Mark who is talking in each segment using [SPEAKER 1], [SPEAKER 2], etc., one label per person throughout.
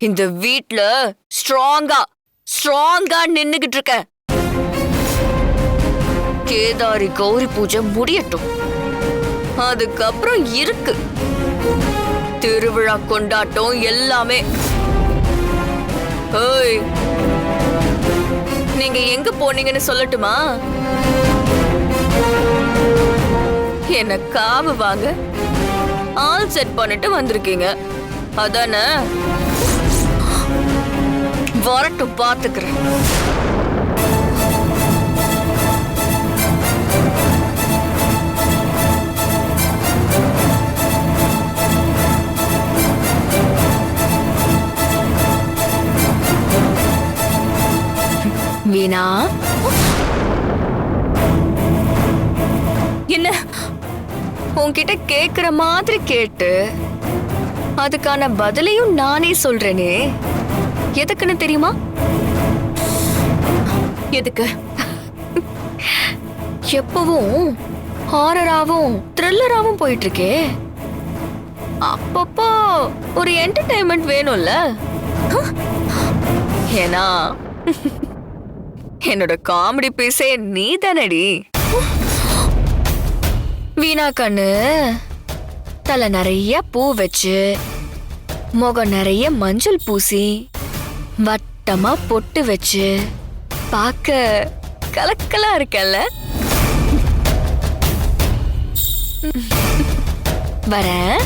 [SPEAKER 1] இந்த வீட்ல ஸ்ட்ராங்கா ஸ்ட்ராங்கா நின்னுகிட்டு இருக்க. கேதாரி கௌரி பூஜை முடியட்டும், அதுக்கப்புறம் இருக்கு திருவிழா கொண்டாட்டம் எல்லாமே. ஏய், நீங்க எங்க போனீங்கன்னு சொல்லட்டுமா? என்ன காவு வாங்க ஆல் செட் பண்ணிட்டு வந்திருக்கீங்க அதானே? வரட்டும், பாத்துக்கிறேன். வீணா, என்ன உன்கிட்ட கேக்குற மாதிரி கேட்டு அதுக்கான பதிலையும் நானே சொல்றேனே, எதுக்குன்னு தெரியுமா? எதுக்கு? எப்பவும் ஹாரராவும் த்ரில்லராவும் போயிட்டு இருக்கே, அப்பப்போ ஒரு என்டர்டைன்மெண்ட் வேணும்ல. ஏன்னா என்னோட காமெடி பீஸே நீ தானடி. வீணா கண்ணு, தலை நிறைய பூ வச்சு முகம் நிறைய மஞ்சள் பூசி வட்டமா பொட்டு வச்சு பார்க்க கலக்கலா இருக்கல்ல. வரேன்.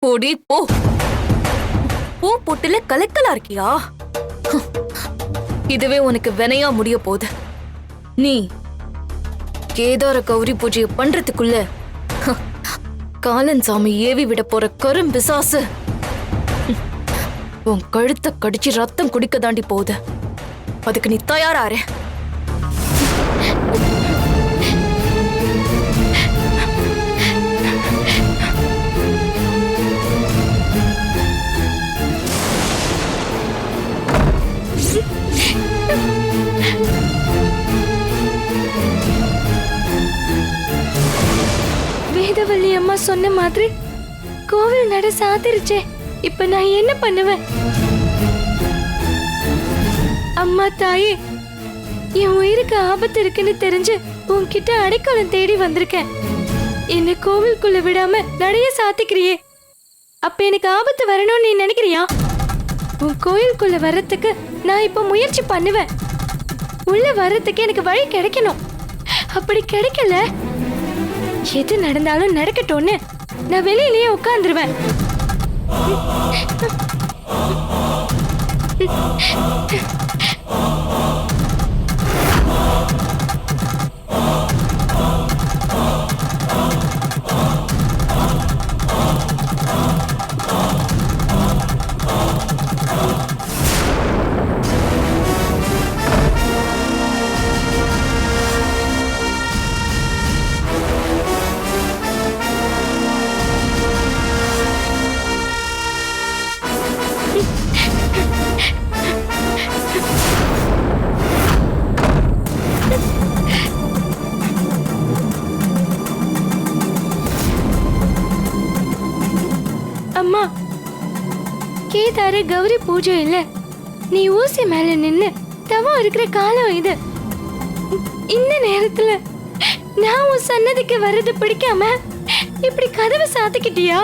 [SPEAKER 2] போடி போ. பூ பொட்டுல கலக்கலா இருக்கியா? இதுவே உனக்கு வினையா முடிய போகுது. நீ கேதார கௌரி பூஜையை பண்றதுக்குள்ள காலன் சாமி ஏவி விட போற கரும் பிசாசு உன் கழுத்தை கடிச்சு ரத்தம் குடிக்க தாண்டி போகுது. அதுக்கு நீ தயாராரு.
[SPEAKER 3] வேதவள்ளி அம்மா சொன்ன மாதிரி கோவில் நட சாத்திருச்சே. இப்ப நான் என்ன பண்ணுவேன்? அம்மா தாயே, என் உயிருக்கு ஆபத்து இருக்குன்னு தெரிஞ்சு உன்கிட்ட அடைக்கலம் தேடி வந்திருக்கேன். என்ன கோவிலுக்குள்ள விடாம நடைய சாத்திக்கிறியே, அப்ப எனக்கு ஆபத்து வரணும்னு நீ நினைக்கிறியா? உன் கோயிலுக்குள்ள வர்றதுக்கு நான் இப்ப முயற்சி பண்ணுவேன். உள்ள வர்றதுக்கு எனக்கு வழி கிடைக்கணும். அப்படி கிடைக்கல, எது நடந்தாலும் நடக்கட்டும்னு நான் வெளியிலேயே உட்கார்ந்துருவேன். அம்மா, கேதார கௌரி பூஜை இல்ல, நீ ஊசி மேல நின்னு தவம் இருக்கிற காலம் இது. இந்த நேரத்துல நான் உன் சன்னதிக்கு வர்றது பிடிக்காம இப்படி கதவை சாத்திக்கிட்டியா?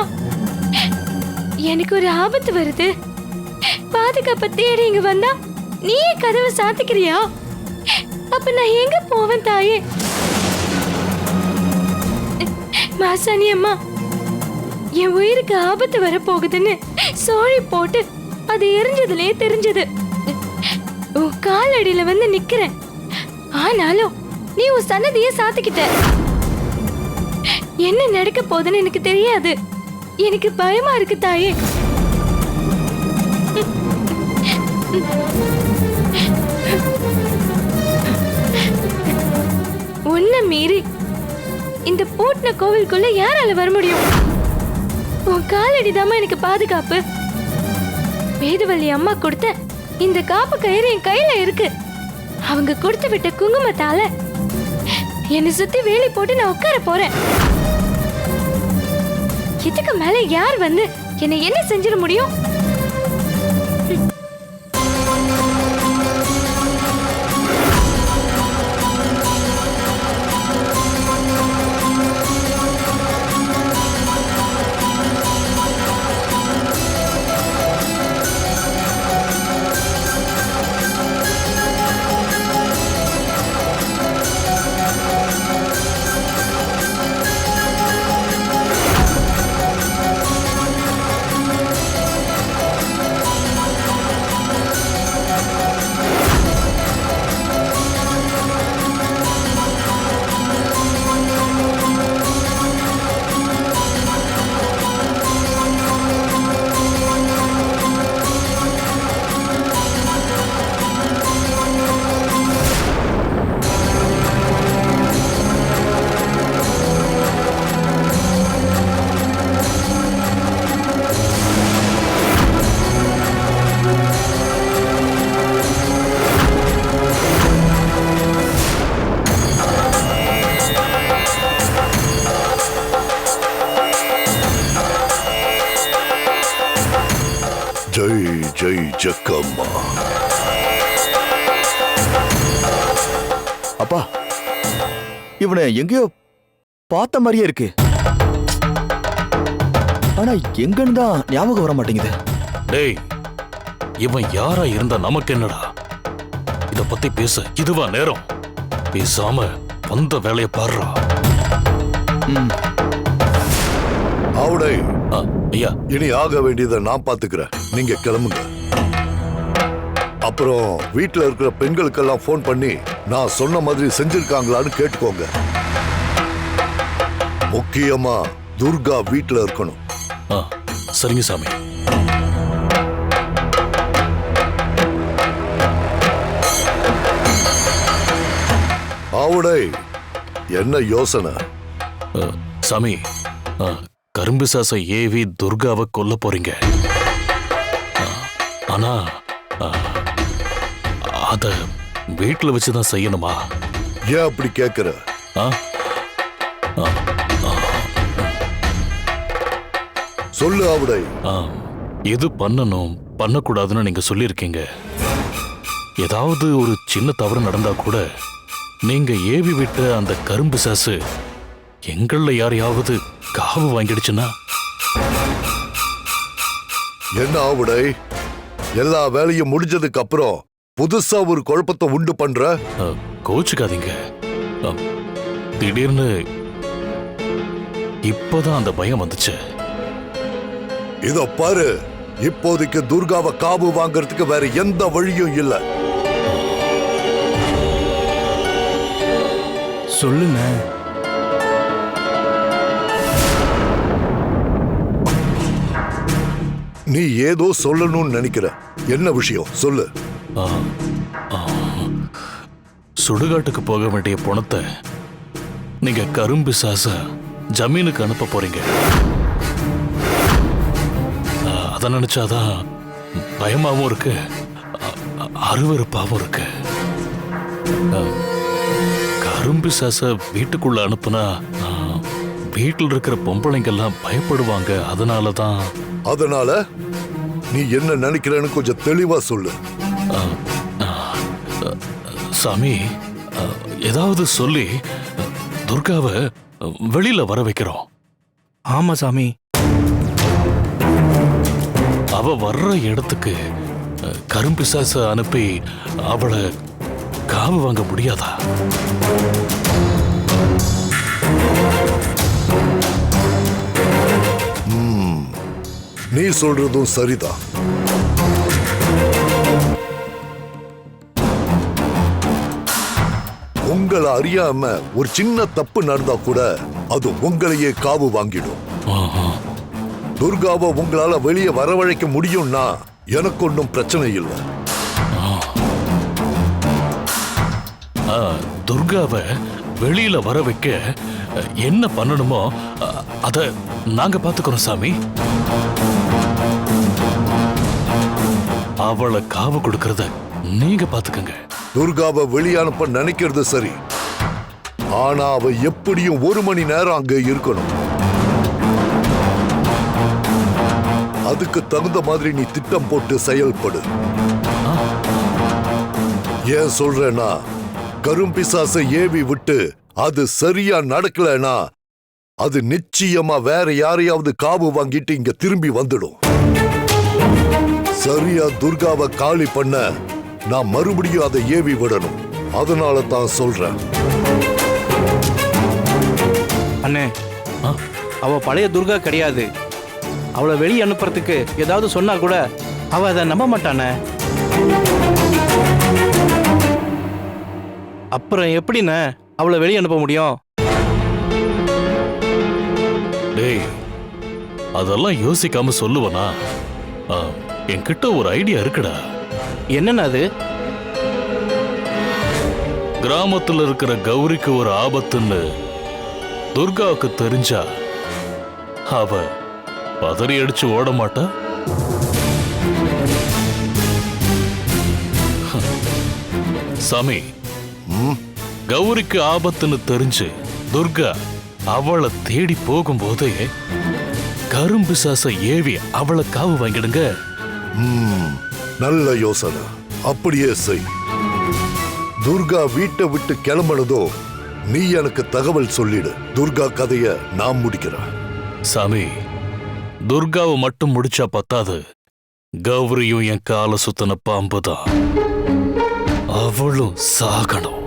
[SPEAKER 3] எனக்கு ஒரு ஆபத்து வருது, பாதுகாப்ப தேடி இங்க வந்தா நீயே கதவை சாத்திக்கிறியா? அப்ப நான் எங்க போவேன் தாயே? மாசாணி அம்மா, என் உயிருக்கு ஆபத்து வரப்போகுதுன்னு சோழி போட்டு அது எரிஞ்சதுலயே தெரிஞ்சது. உன் காலடியில வந்து நிக்கிறேன், ஆனாலும் நீ உன் சன்னதியை சாத்திக்கிட்ட. என்ன நடக்க போகுதுன்னு எனக்கு தெரியாது. எனக்கு பயமா இருக்கு தாயே. உன்னை மீறி இந்த பூட்டின கோவிலுக்குள்ள யாரால வர முடியும்? உன் காலடிதாமா எனக்கு பாதுகாப்பு. வேதவள்ளி அம்மா கொடுத்த இந்த காப்பு கயிறு என் கையில இருக்கு. அவங்க கொடுத்து விட்ட குங்குமத்தால என்னை சுத்தி வேலி போட்டு நான் உட்கார போறேன். இதுக்கு மேல யார் வந்து என்ன என்ன செஞ்சிட முடியும்?
[SPEAKER 4] ஜெய் ஜெய் ஜக்கம்மா.
[SPEAKER 5] அப்பா, இவனை எங்கேயோ பார்த்த மாதிரியே இருக்கு. ஆனா எங்கன்னு தான் ஞாபகம் வர மாட்டேங்குது.
[SPEAKER 6] டேய், இவன் யாரா இருந்தா நமக்கு என்னடா? இத பத்தி பேச இதுவா நேரம்? பேசாம வந்த வேலைய பாருடா.
[SPEAKER 4] ஆவுடை,
[SPEAKER 6] ஐயா,
[SPEAKER 4] இனி ஆக வேண்டியதை நான் பாத்துக்கிறேன். நீங்க கிளம்புங்க. அப்புறம் வீட்டுல இருக்கிற பெண்களுக்கெல்லாம் போன் பண்ணி நான் சொன்ன மாதிரி செஞ்சிருக்காங்களான்னு கேட்டுக்கோங்க. முக்கியமா துர்கா வீட்டுல இருக்கணும்.
[SPEAKER 6] சரிங்க சாமி.
[SPEAKER 4] ஆவுடை, என்ன யோசனை?
[SPEAKER 6] சாமி, கரும்பு சாச ஏவி துர்காவை கொல்ல போறீங்க. ஆனா அத வீட்டுல வச்சுதான் செய்யணுமா?
[SPEAKER 4] ஏன் அப்படி கேக்குற? சொல்லு ஆவுடை.
[SPEAKER 6] எது பண்ணணும் பண்ணக்கூடாதுன்னு நீங்க சொல்லியிருக்கீங்க. ஏதாவது ஒரு சின்ன தவறு நடந்தா கூட நீங்க ஏவி விட்ட அந்த கரும்பு சாசு எங்கள யாரையாவது காவு வாங்கிடுச்சுன்னா?
[SPEAKER 4] என்ன ஆவுடை, எல்லா வேலையும் முடிஞ்சதுக்கு அப்புறம் புதுசா ஒரு குழப்பத்தை உண்டு பண்ற?
[SPEAKER 6] கோச்சுக்காதீங்க. திடீர்னு இப்பதான் அந்த பயம் வந்துச்சு.
[SPEAKER 4] இதோ பாரு, இப்போதைக்கு துர்காவை காவு வாங்கறதுக்கு வேற எந்த வழியும் இல்ல.
[SPEAKER 5] சொல்லுங்க.
[SPEAKER 4] நீ ஏதோ சொல்லணும்னு நினைக்கிற. என்ன விஷயம் சொல்லு.
[SPEAKER 6] சுடுகாட்டுக்கு போக வேண்டிய பணத்தை நீங்க கரும்பு சாச ஜமீனுக்கு அனுப்ப போறீங்க. அத நினைச்சாதான் பயமாவும் இருக்கு, அருவருப்பாவும் இருக்கு. கரும்பு சாச வீட்டுக்குள்ள அனுப்புனா வீட்டில் இருக்கிற பொம்பளைங்கெல்லாம் பயப்படுவாங்க. அதனாலதான்.
[SPEAKER 4] அதனால நீ என்ன நினைக்கிறன்னு கொஞ்சம் தெளிவா சொல்லு.
[SPEAKER 6] சாமி, ஏதாவது சொல்லி துர்காவை வெளியில வர வைக்கிறோம்.
[SPEAKER 5] ஆமா சாமி.
[SPEAKER 6] அவ வர்ற இடத்துக்கு கரும்பு சாச அனுப்பி அவளை காவு வாங்க முடியாதா?
[SPEAKER 4] நீ சொல்றதும் சரிதான். உங்களை அறியாம ஒரு சின்ன தப்பு நடந்தா கூட அது உங்களையே காவு வாங்கிடும். துர்காவை உங்களால வெளியே வரவழைக்க முடியும்னா எனக்கு ஒன்றும் பிரச்சனை இல்லை.
[SPEAKER 6] துர்காவை வெளியில வர வைக்க என்ன பண்ணணுமோ அத நாங்க பாத்துக்கிறோம் சாமி. அவளை காவு கொடுக்கறத நீங்க பாத்துக்கங்க.
[SPEAKER 4] துர்காவை வெளியனுப்ப நினைக்கிறது சரி, ஆனா அவ எப்படியும் 1 மணி நேரம் அங்க இருக்கணும். அதுக்கு தகுந்த மாதிரி நீ திட்டம் போட்டு செயல்படு. ஏன் சொல்றேன்னா, கரும்பிசாசை ஏவி விட்டு அது சரியா நடக்கலனா அது நிச்சயமா வேற யாரையாவது காவு வாங்கிட்டு இங்க திரும்பி வந்துடும். சரியா துர்காவை காலி பண்ண நான் மறுபடியும் அதை ஏவி விடணும். அதனால தான் சொல்றேன்.
[SPEAKER 7] அண்ணே, அவ பழைய துர்கா கிடையாது. அவளை வெளியே அனுப்புறதுக்கு ஏதாவது சொன்னா கூட அவ அதை நம்ப மாட்டானே. அப்புறம் எப்படிண்ணே அவளை வெளியே அனுப்ப முடியும்?
[SPEAKER 6] டேய், அதெல்லாம் யோசிக்காம சொல்லுவனா? என்கிட்ட ஒரு ஐடியா இருக்குடா.
[SPEAKER 7] என்னன்னா அது?
[SPEAKER 6] கிராமத்துல இருக்கிற கௌரிக்கு ஒரு ஆபத்துன்னு துர்காவுக்கு தெரிஞ்சா அவ பதறி அடிச்சு ஓட மாட்டா. சாமி, கௌரிக்கு ஆபத்துன்னு தெரிஞ்சு துர்கா அவளை தேடி போகும்போதே கரும்பிசாச ஏவி அவளை காவு வாங்கிடுங்க.
[SPEAKER 4] நல்ல யோசனை. அப்படியே செய். துர்கா வீட்டை விட்டு கிளம்பினதோ நீ எனக்கு தகவல் சொல்லிடு. துர்கா கதைய நான் முடிக்கிறேன்.
[SPEAKER 6] சாமி, துர்காவை மட்டும் முடிச்சா பத்தாது. கௌரியும் என் கால சுத்தன பாம்புதான். அவளும் சாகணும்.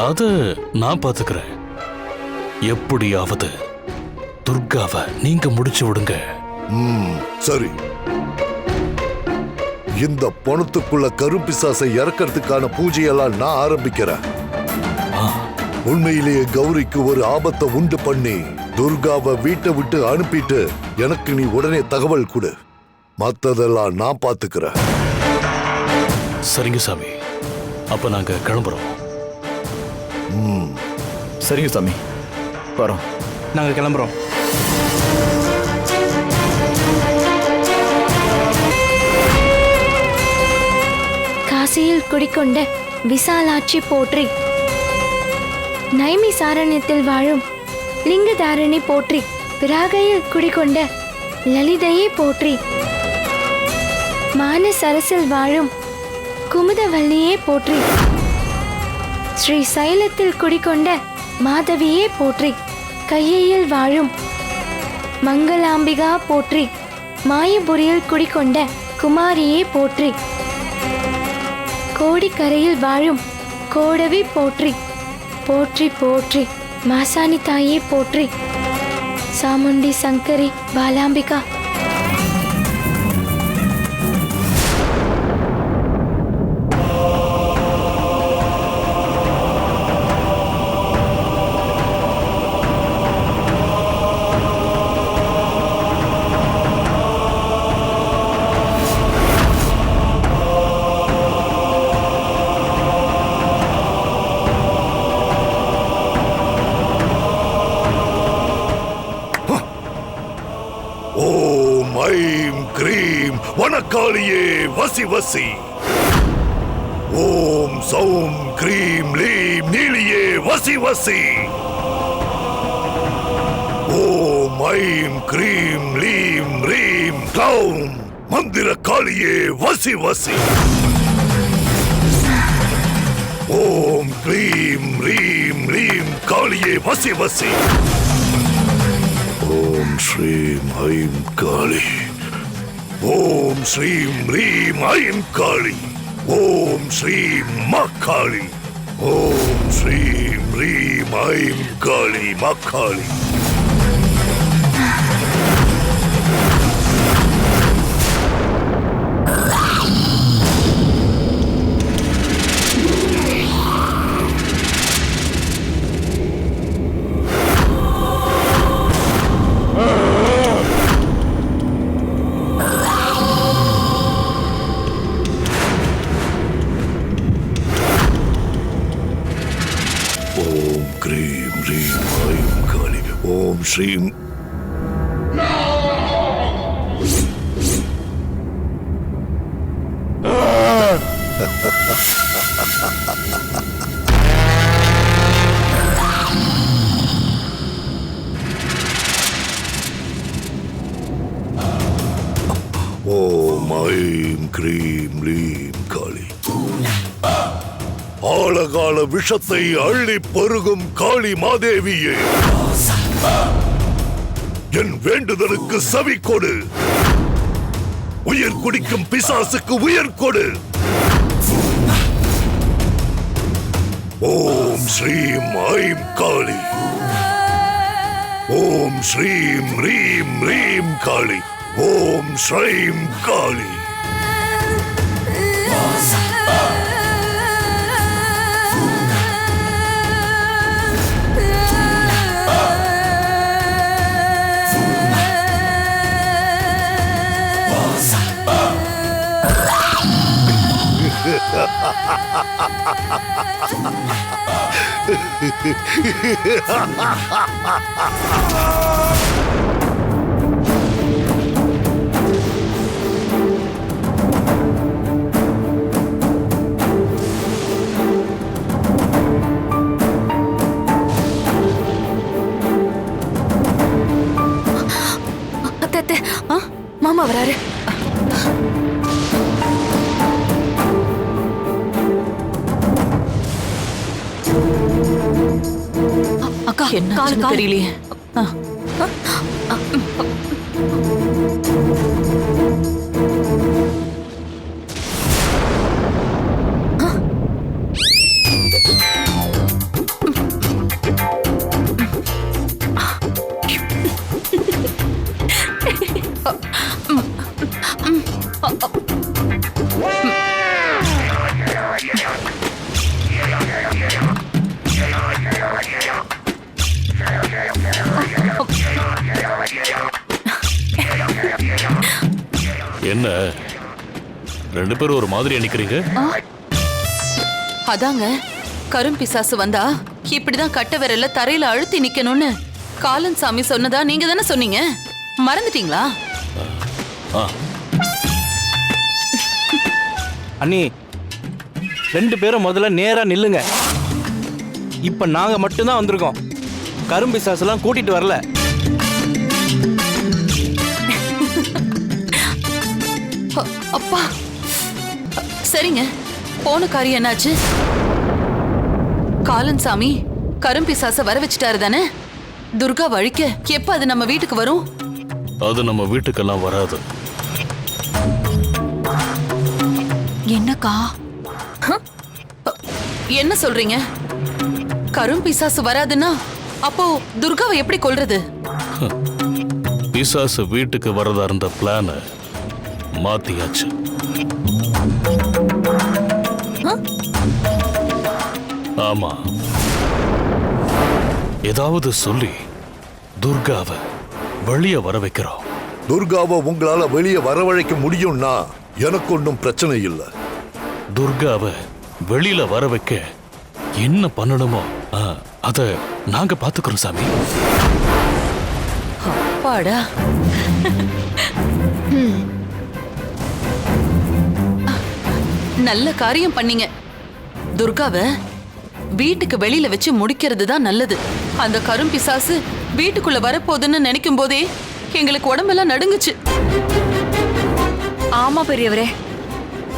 [SPEAKER 6] அத நான் பாத்துக்கிறேன். எப்படியாவது துர்காவை நீங்க முடிச்சு விடுங்க.
[SPEAKER 4] சரி. இந்த பணத்துக்குள்ள கரும்பிசாசை இறக்கிறதுக்கான பூஜையெல்லாம் நான் ஆரம்பிக்கிறேன். உண்மையிலேயே கௌரிக்கு ஒரு ஆபத்தை உண்டு பண்ணி துர்காவை வீட்டை விட்டு அனுப்பிட்டு எனக்கு நீ உடனே தகவல் கொடு. மத்ததெல்லாம் நான் பாத்துக்கிறேன்.
[SPEAKER 6] சரிங்க சாமி, அப்ப நாங்க கிளம்புறோம்.
[SPEAKER 5] சரிங்க சாமி, வரோம்.
[SPEAKER 7] நாங்க கிளம்புறோம்.
[SPEAKER 3] காசியில் குடிக்கொண்ட விசாலாட்சி போற்றி, நைமி சாரண்யத்தில் வாழும் லிங்கதாரணி போற்றி, பிராகையில் குடிக்கொண்ட லலிதையை போற்றி, மானசரசில் வாழும் குமுதவல்லியே போற்றி, ஸ்ரீ சைலத்தில் குடிக்கொண்ட மாதவியே போற்றி, கையையில் வாழும் மங்களாம்பிகா போற்றி, மாயபுரியில் குடிக்கொண்ட குமாரியே போற்றி, கோடிக்கரையில் வாழும் கோடவி போற்றி, போற்றி போற்றி, மாசாணி தாயே போற்றி, சாமுண்டி சங்கரி பாலாம்பிகா.
[SPEAKER 4] ஓம் ஐம் கிரீம் வனக்காளியே வசி வசி. ஓம் சௌம் கிரீம் லீம் நீலியே வசி வசி. ஓம் ஐம் கிரீம் லீம் ரீம் க்ளௌம் மந்திர காளியே வசி வசி. ஓம் கிரீம் ரீம் லீம் காளியே வசி வசி. ஓம் ஸ்ரீம் ஐம் காளி. ஓம் ஸ்ரீம் ரீம் ஐம் காளி. ஓம் ஸ்ரீம் மக்காளி. ஓம் ஸ்ரீம் ரீம் ஐம் காளி மக்காளி. ஓம் கிரீம் ரீம் ஐம் காளி. ஓம் ஸ்ரீம். ஓம் ஐம் க்ரீம் லீம் காளி. ஆழகால விஷத்தை அள்ளி பருகும் காளி மாதேவியே, என் வேண்டுதலுக்கு செவி கொடு. உயிர் குடிக்கும் பிசாசுக்கு உயிர் கொடு. ஓம் ஸ்ரீம் ஐம் காளி. ஓம் ஸ்ரீம் ரீம் ரீம் காளி. ஓம் ஸ்ரீம் காளி.
[SPEAKER 2] அத்தை, மாமா வராரு. அக்கா, என்ன தெரியலையே.
[SPEAKER 6] என்ன ரெண்டு பேரும் ஒரு மாதிரி நிக்கிறீங்க?
[SPEAKER 8] அதாங்க கரும்பிசாசு வந்தா இப்படிதான் கட்ட விரல்ல தரையில அழுத்தி நிக்கணும்னு காலன் சாமி சொன்னதா நீங்க தானே சொன்னீங்க, மறந்துட்டீங்களா?
[SPEAKER 7] அண்ணி, ரெண்டு பேரும் முதல்ல நேரா நில்லுங்க. இப்ப நாங்க மட்டும்தான் வந்திருக்கோம், கரும்பிசாசுலாம் கூட்டிட்டு வரல.
[SPEAKER 8] அப்பா, சரிங்க, போன காரியம் என்னாச்சு? காலன் சாமி கரும்பிசாச வர வச்சுட்டாரு தானே? துர்கா வழிக்க எப்ப அது நம்ம வீட்டுக்கு வரும்?
[SPEAKER 6] அது நம்ம வீட்டுக்கெல்லாம் வராது.
[SPEAKER 8] என்னக்கா என்ன சொல்றீங்க? கரும்பிசாசு வராதுன்னா அப்போ துர்காவை எப்படி கொல்றது?
[SPEAKER 6] பிசாசு வீட்டுக்கு வரதா இருந்த பிளான மாத்தியாச்சு. ஆமா, ஏதாவது சொல்லி துர்காவை வெளியே வர வைக்கிறோம்.
[SPEAKER 4] துர்காவை உங்களால வெளியே வரவழைக்க முடியும்னா எனக்கு ஒன்றும் பிரச்சனை இல்லை.
[SPEAKER 6] துர்காவை வெளியில வர வைக்க என்ன பண்ணணுமோ அத நாங்க பாத்துக்கிறோம் சாமி.
[SPEAKER 8] அப்பாடா, நல்ல காரியம் பண்ணீங்க. துர்காவை வீட்டுக்கு வெளியில வச்சு முடிக்கிறது தான் நல்லது. அந்த கரும்பிசாசு வீட்டுக்குள்ள வரப்போகுதுன்னு நினைக்கும் போதே எங்களுக்கு உடம்பெல்லாம் நடுங்குச்சு.
[SPEAKER 2] ஆமா பெரியவரே,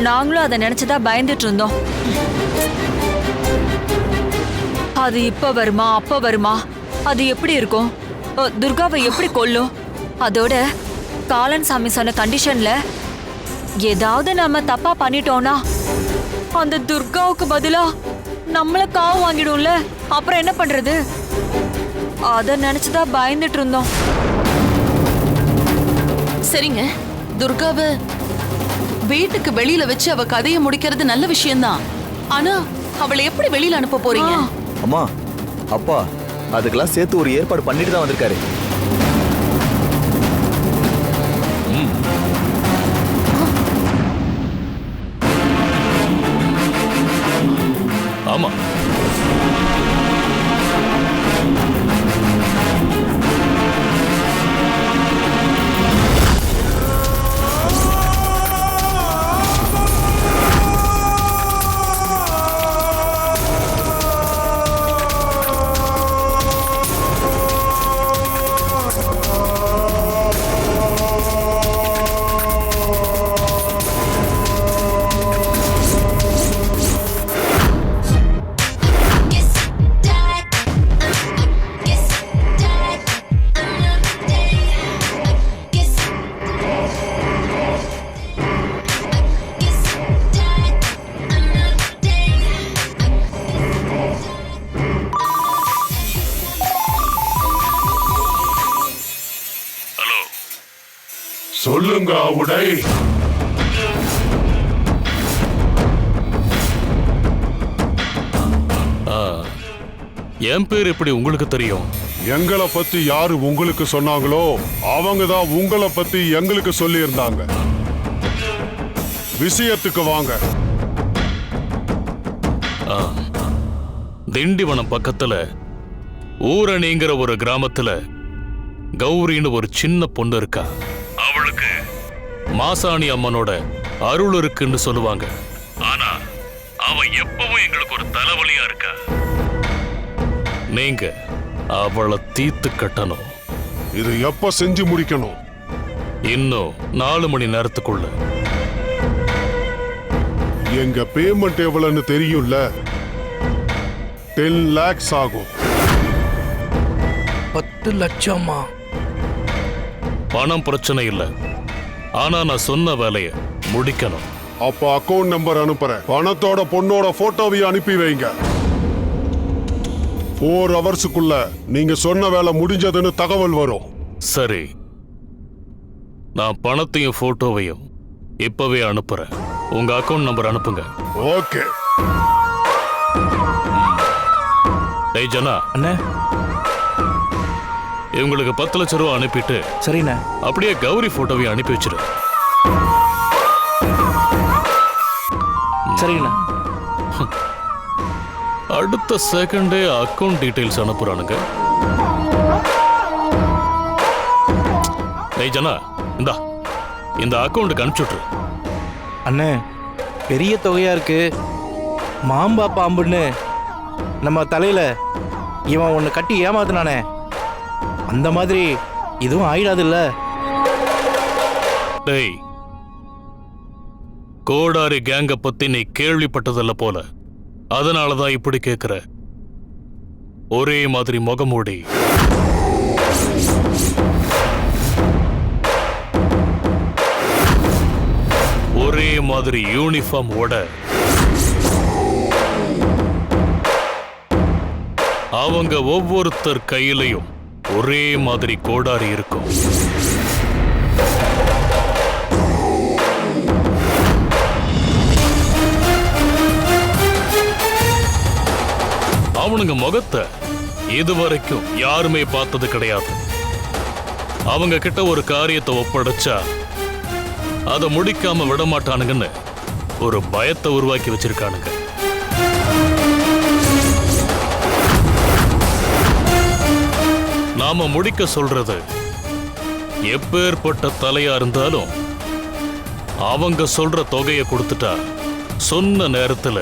[SPEAKER 2] நாங்களும் அதை நினைச்சுதான் பயந்துட்டு இருந்தோம். அது இப்ப வருமா அப்ப வருமா, அது எப்படி இருக்கும், துர்காவை எப்படி கொல்லும்? அதோட காலன் சாமி சொன்ன கண்டிஷன்ல ஏதாவது நம்ம தப்பா பண்ணிட்டோம்னா அந்த துர்காவுக்கு பதிலா நம்மள காவு வாங்கிடும்ல, அப்புறம் என்ன பண்றது? அத நினைச்சுதான் பயந்துட்டு இருந்தோம்.
[SPEAKER 8] சரிங்க, துர்காவை வீட்டுக்கு வெளியில வச்சு அவ கதையை முடிக்கிறது நல்ல விஷயம்தான். ஆனா அவளை எப்படி வெளியில அனுப்ப போறீங்க?
[SPEAKER 5] அம்மா, அப்பா அதுக்கெல்லாம் சேர்த்து ஒரு ஏற்பாடு பண்ணிட்டு தான் வந்திருக்காரு.
[SPEAKER 6] ஆமா,
[SPEAKER 9] ஒழுங்கா உடை.
[SPEAKER 6] என் பேர் எப்படி உங்களுக்கு தெரியும்?
[SPEAKER 9] எங்களை பத்தி யாரு உங்களுக்கு சொன்னாங்களோ அவங்க தான் உங்களை பத்தி எங்களுக்கு சொல்லி இருந்தாங்க. விஷயத்துக்கு வாங்க.
[SPEAKER 6] திண்டிவனம் பக்கத்துல ஊரணிங்கிற ஒரு கிராமத்துல கௌரின்னு ஒரு சின்ன பொண்ணு இருக்கா. அவளுக்கு மாசாணி அம்மனோட அருள் இருக்குன்னு சொல்லுவாங்க. ஆனா அவ எப்பவும் எங்களுக்கு ஒரு தலைவலியா இருக்கா. நீங்க அவளை தீர்த்து கட்டணும்.
[SPEAKER 9] இது எப்ப செஞ்சு முடிக்கணும்?
[SPEAKER 6] இன்னும் 4 மணி நேரத்துக்குள்ள.
[SPEAKER 9] எங்க பேமெண்ட் எவ்வளவுன்னு தெரியும்ல? 10 lakhs ஆகும்.
[SPEAKER 7] 10 லட்சமா?
[SPEAKER 6] பணம் பிரச்சனை இல்லை, ஆனா நான் சொன்ன வேலையை முடிக்கணும்.
[SPEAKER 9] அப்ப அக்கவுண்ட் நம்பர் அனுப்புறேன். பணத்தோட பொண்ணோட போட்டோவையும் அனுப்பி வைங்க. 4 ஹவர்ஸுக்குள்ள நீங்க சொன்ன வேலை முடிஞ்சதுன்னு தகவல் வரும்.
[SPEAKER 6] சரி, நான் பணத்தையும் போட்டோவையும் இப்பவே அனுப்புறேன். உங்க அக்கவுண்ட் நம்பர் அனுப்புங்க.
[SPEAKER 9] ஓகே.
[SPEAKER 6] டேய் ஜனா,
[SPEAKER 7] அண்ணே.
[SPEAKER 6] இவங்களுக்கு 10 லட்சம் ரூபா அனுப்பிட்டு
[SPEAKER 7] சரிண்ணே.
[SPEAKER 6] அப்படியே கௌரி போட்டோவையும் அனுப்பி வச்சிரு.
[SPEAKER 7] சரிங்கண்ணா.
[SPEAKER 6] அடுத்த செகண்டே அக்கவுண்ட் டீடைல்ஸ் அனுப்புறானுங்க. டேய் ஜனா, இந்த அக்கவுண்ட்டுக்கு அனுப்பிச்சுட்ரு.
[SPEAKER 7] அண்ணே, பெரிய தொகையா இருக்கு. மாம்பா பாம்புன்னு நம்ம தலையில இவன் ஒன்று கட்டி ஏமாத்துனானே, அந்த மாதிரி இதுவும் ஆயிடாதுல்ல?
[SPEAKER 6] டேய், கோடாரி கேங்க பத்தி நீ கேள்விப்பட்டதில்ல போல, அதனாலதான் இப்படி கேக்குற. ஒரே மாதிரி முகமூடி, ஒரே மாதிரி யூனிஃபார்ம் ஓட, அவங்க ஒவ்வொருத்தர் கையிலையும் ஒரே மாதிரி கோடாரி இருக்கும். அவனுங்க முகத்தை இதுவரைக்கும் யாருமே பார்த்தது கிடையாது. அவங்க கிட்ட ஒரு காரியத்தை ஒப்படைச்சா அதை முடிக்காம விட மாட்டானுங்கன்னு ஒரு பயத்தை உருவாக்கி வச்சிருக்கானுங்க. நாம முடிக்க சொல்றது எப்பேற்பட்ட தலையா இருந்தாலும் அவங்க சொல்ற தொகையை கொடுத்துட்டா சொன்ன நேரத்துல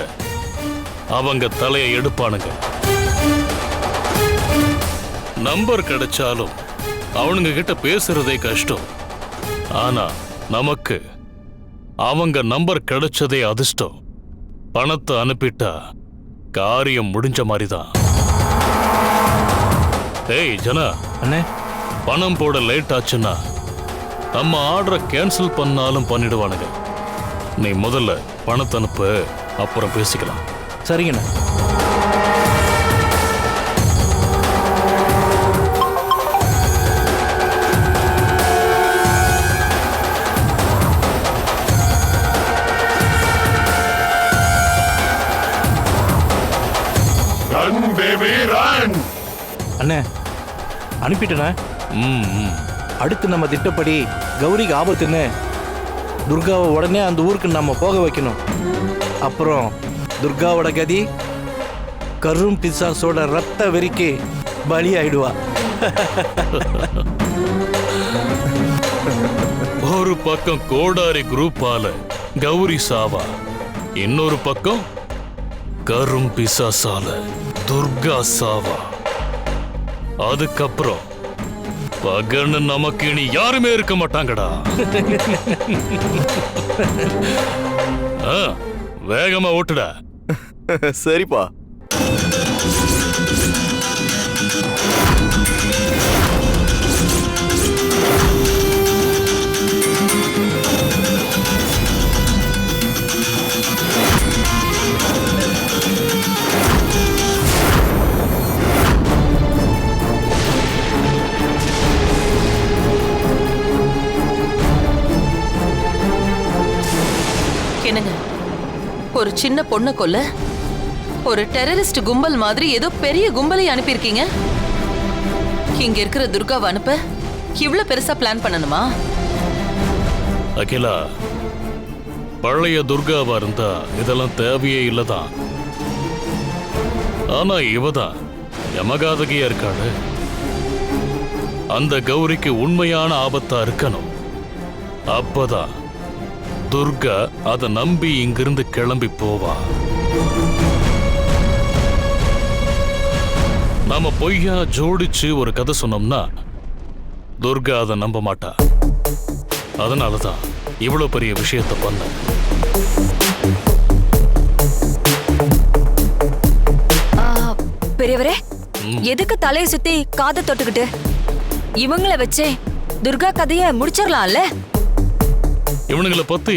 [SPEAKER 6] அவங்க தலையை எடுப்பானுங்க. நம்பர் கிடைச்சாலும் அவனுங்க கிட்ட பேசுறதே கஷ்டம். ஆனா நமக்கு அவங்க நம்பர் கிடைச்சதே அதிர்ஷ்டம். பணத்தை அனுப்பிட்டா காரியம் முடிஞ்ச மாதிரிதான். ஏய் ஜனா,
[SPEAKER 7] அண்ணே,
[SPEAKER 6] பணம் போட லேட் ஆச்சுன்னா நம்ம ஆர்டரை கேன்சல் பண்ணாலும் பண்ணிடுவானுங்க. நீ முதல்ல பணத்தை அனுப்பு, அப்புறம் பேசிக்கலாம்.
[SPEAKER 7] சரிங்கண்ணா. அண்ணே, அனுப்பிட்டேண்ணே. அடுத்து நம்ம திட்டப்படி கௌரிக்கு ஆபத்துன்னு துர்காவை உடனே அந்த ஊருக்கு நம்ம போக வைக்கணும். அப்புறம் துர்காவோட கதி கரும் பிசாசோட ரத்த வெறிக்கு பலி ஆயிடுவா.
[SPEAKER 6] ஒரு பக்கம் கோடாரி குரூப்பால கௌரி சாவா, இன்னொரு பக்கம் கரும் பிசாசால துர்கா சாவா. அதுக்கப்புறம் பகன்னு நமக்கு இனி யாருமே இருக்க மாட்டாங்கடா. வேகமா ஓட்டுடா.
[SPEAKER 5] சரிப்பா.
[SPEAKER 8] என்னங்க, ஒரு சின்ன பொண்ணை கொல்ல ஒரு டெரரிஸ்ட் கும்பல் மாதிரி ஏதோ பெரிய கும்பலை அனுப்பியிருக்கீங்க. இங்க இருக்கிற துர்காவை அனுப்ப இவ்ளோ பெருசா பிளான் பண்ணணுமா?
[SPEAKER 6] அகிலா, பழைய துர்காவா இருந்தா இதெல்லாம் தேவையே இல்லதான். ஆனா இவதான் யமகாதகியா இருக்காடு. அந்த கௌரிக்கு உண்மையான ஆபத்தா இருக்கணும். அப்பதான் துர்கா அதை நம்பி இங்கிருந்து கிளம்பி போவா. நாம பொய்யா ஜோடிச்சு ஒரு கதை சொன்னோம்னா துர்கா அதை நம்ப மாட்டா. அதனாலதான் இவ்வளவு பெரிய விஷயத்தை பண்ண.
[SPEAKER 2] பெரியவரே, எதுக்கு தலையை சுத்தி காதை தொட்டுக்கிட்டு? இவங்கள வச்சே துர்கா கதைய முடிச்சிடலாம்ல.
[SPEAKER 6] இவனுங்களை பத்தி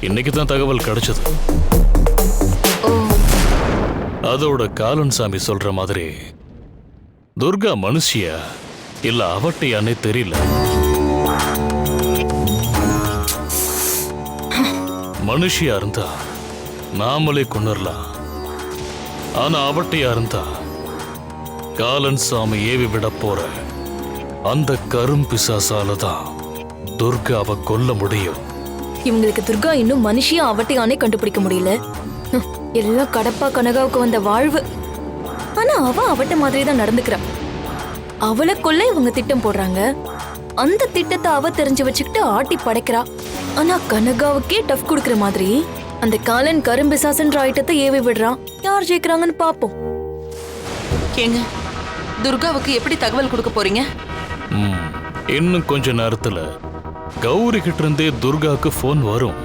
[SPEAKER 6] இன்னைக்கு தான் தகவல் கிடைச்சது. அதோட காலன் சாமி சொல்ற மாதிரி துர்கா மனுஷியா இல்ல அவட்டையானே தெரியல. மனுஷியா இருந்தா நாமளே கொண்டுடலாம். ஆனா அவட்டையா இருந்தா காலன் சாமி ஏவி விட போற அந்த கரும்பிசாசாலதான் துர்காவை கொல்ல முடியும்.
[SPEAKER 3] இவங்களுக்கு துர்கா இன்னும் மனுஷியா அவட்டையானே கண்டுபிடிக்க முடியல. எல்லாம் கடப்பா கனகாவுக்கு வந்த வாழ்வு. ஆனா அவ அவட்ட மாதிரி தான் நடந்துக்கிறா. அவளை கொல்ல இவங்க திட்டம் போடுறாங்க. அந்த திட்டத்தை அவ தெரிஞ்சு வச்சுக்கிட்டு ஆட்டி படைக்கிறா. ஆனா கனகாவுக்கே டஃப் கொடுக்கற மாதிரி அந்த காலன் கரும்பிசாசன்ற ஆயிட்டத்தை ஏவி விடுறான். யார் ஜெயிக்கிறாங்கன்னு பாப்போம்.
[SPEAKER 8] ஏங்க, துர்காவுக்கு எப்படி தகவல் கொடுக்க போறீங்க?
[SPEAKER 6] இன்னும் கொஞ்ச நேரத்துல கௌரி கிட்ட இருந்தே துர்காக்கு போன் வரும்.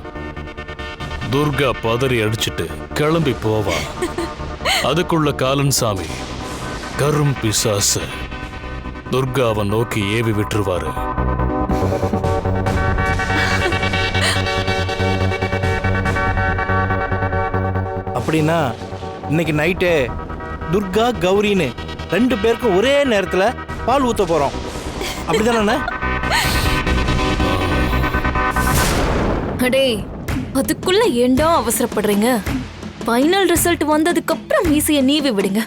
[SPEAKER 6] துர்கா பதறி அடிச்சிட்டு கிளம்பி போவா. அதுக்குள்ள காலன் சாமி கரும்பிசாச துர்காவை நோக்கி ஏவி விட்டுருவாரு.
[SPEAKER 7] அப்படின்னா இன்னைக்கு நைட்டே துர்கா கௌரின்னு 2 பேருக்கும் ஒரே நேரத்துல பால் ஊத்த போறோம். அப்படிதானே?
[SPEAKER 3] அடே, அதுக்குள்ள ஏண்டா அவசரப்படுறீங்க? ஃபைனல் ரிசல்ட் வந்ததுக்கு அப்புறம் மீசைய நீவி விடுங்க.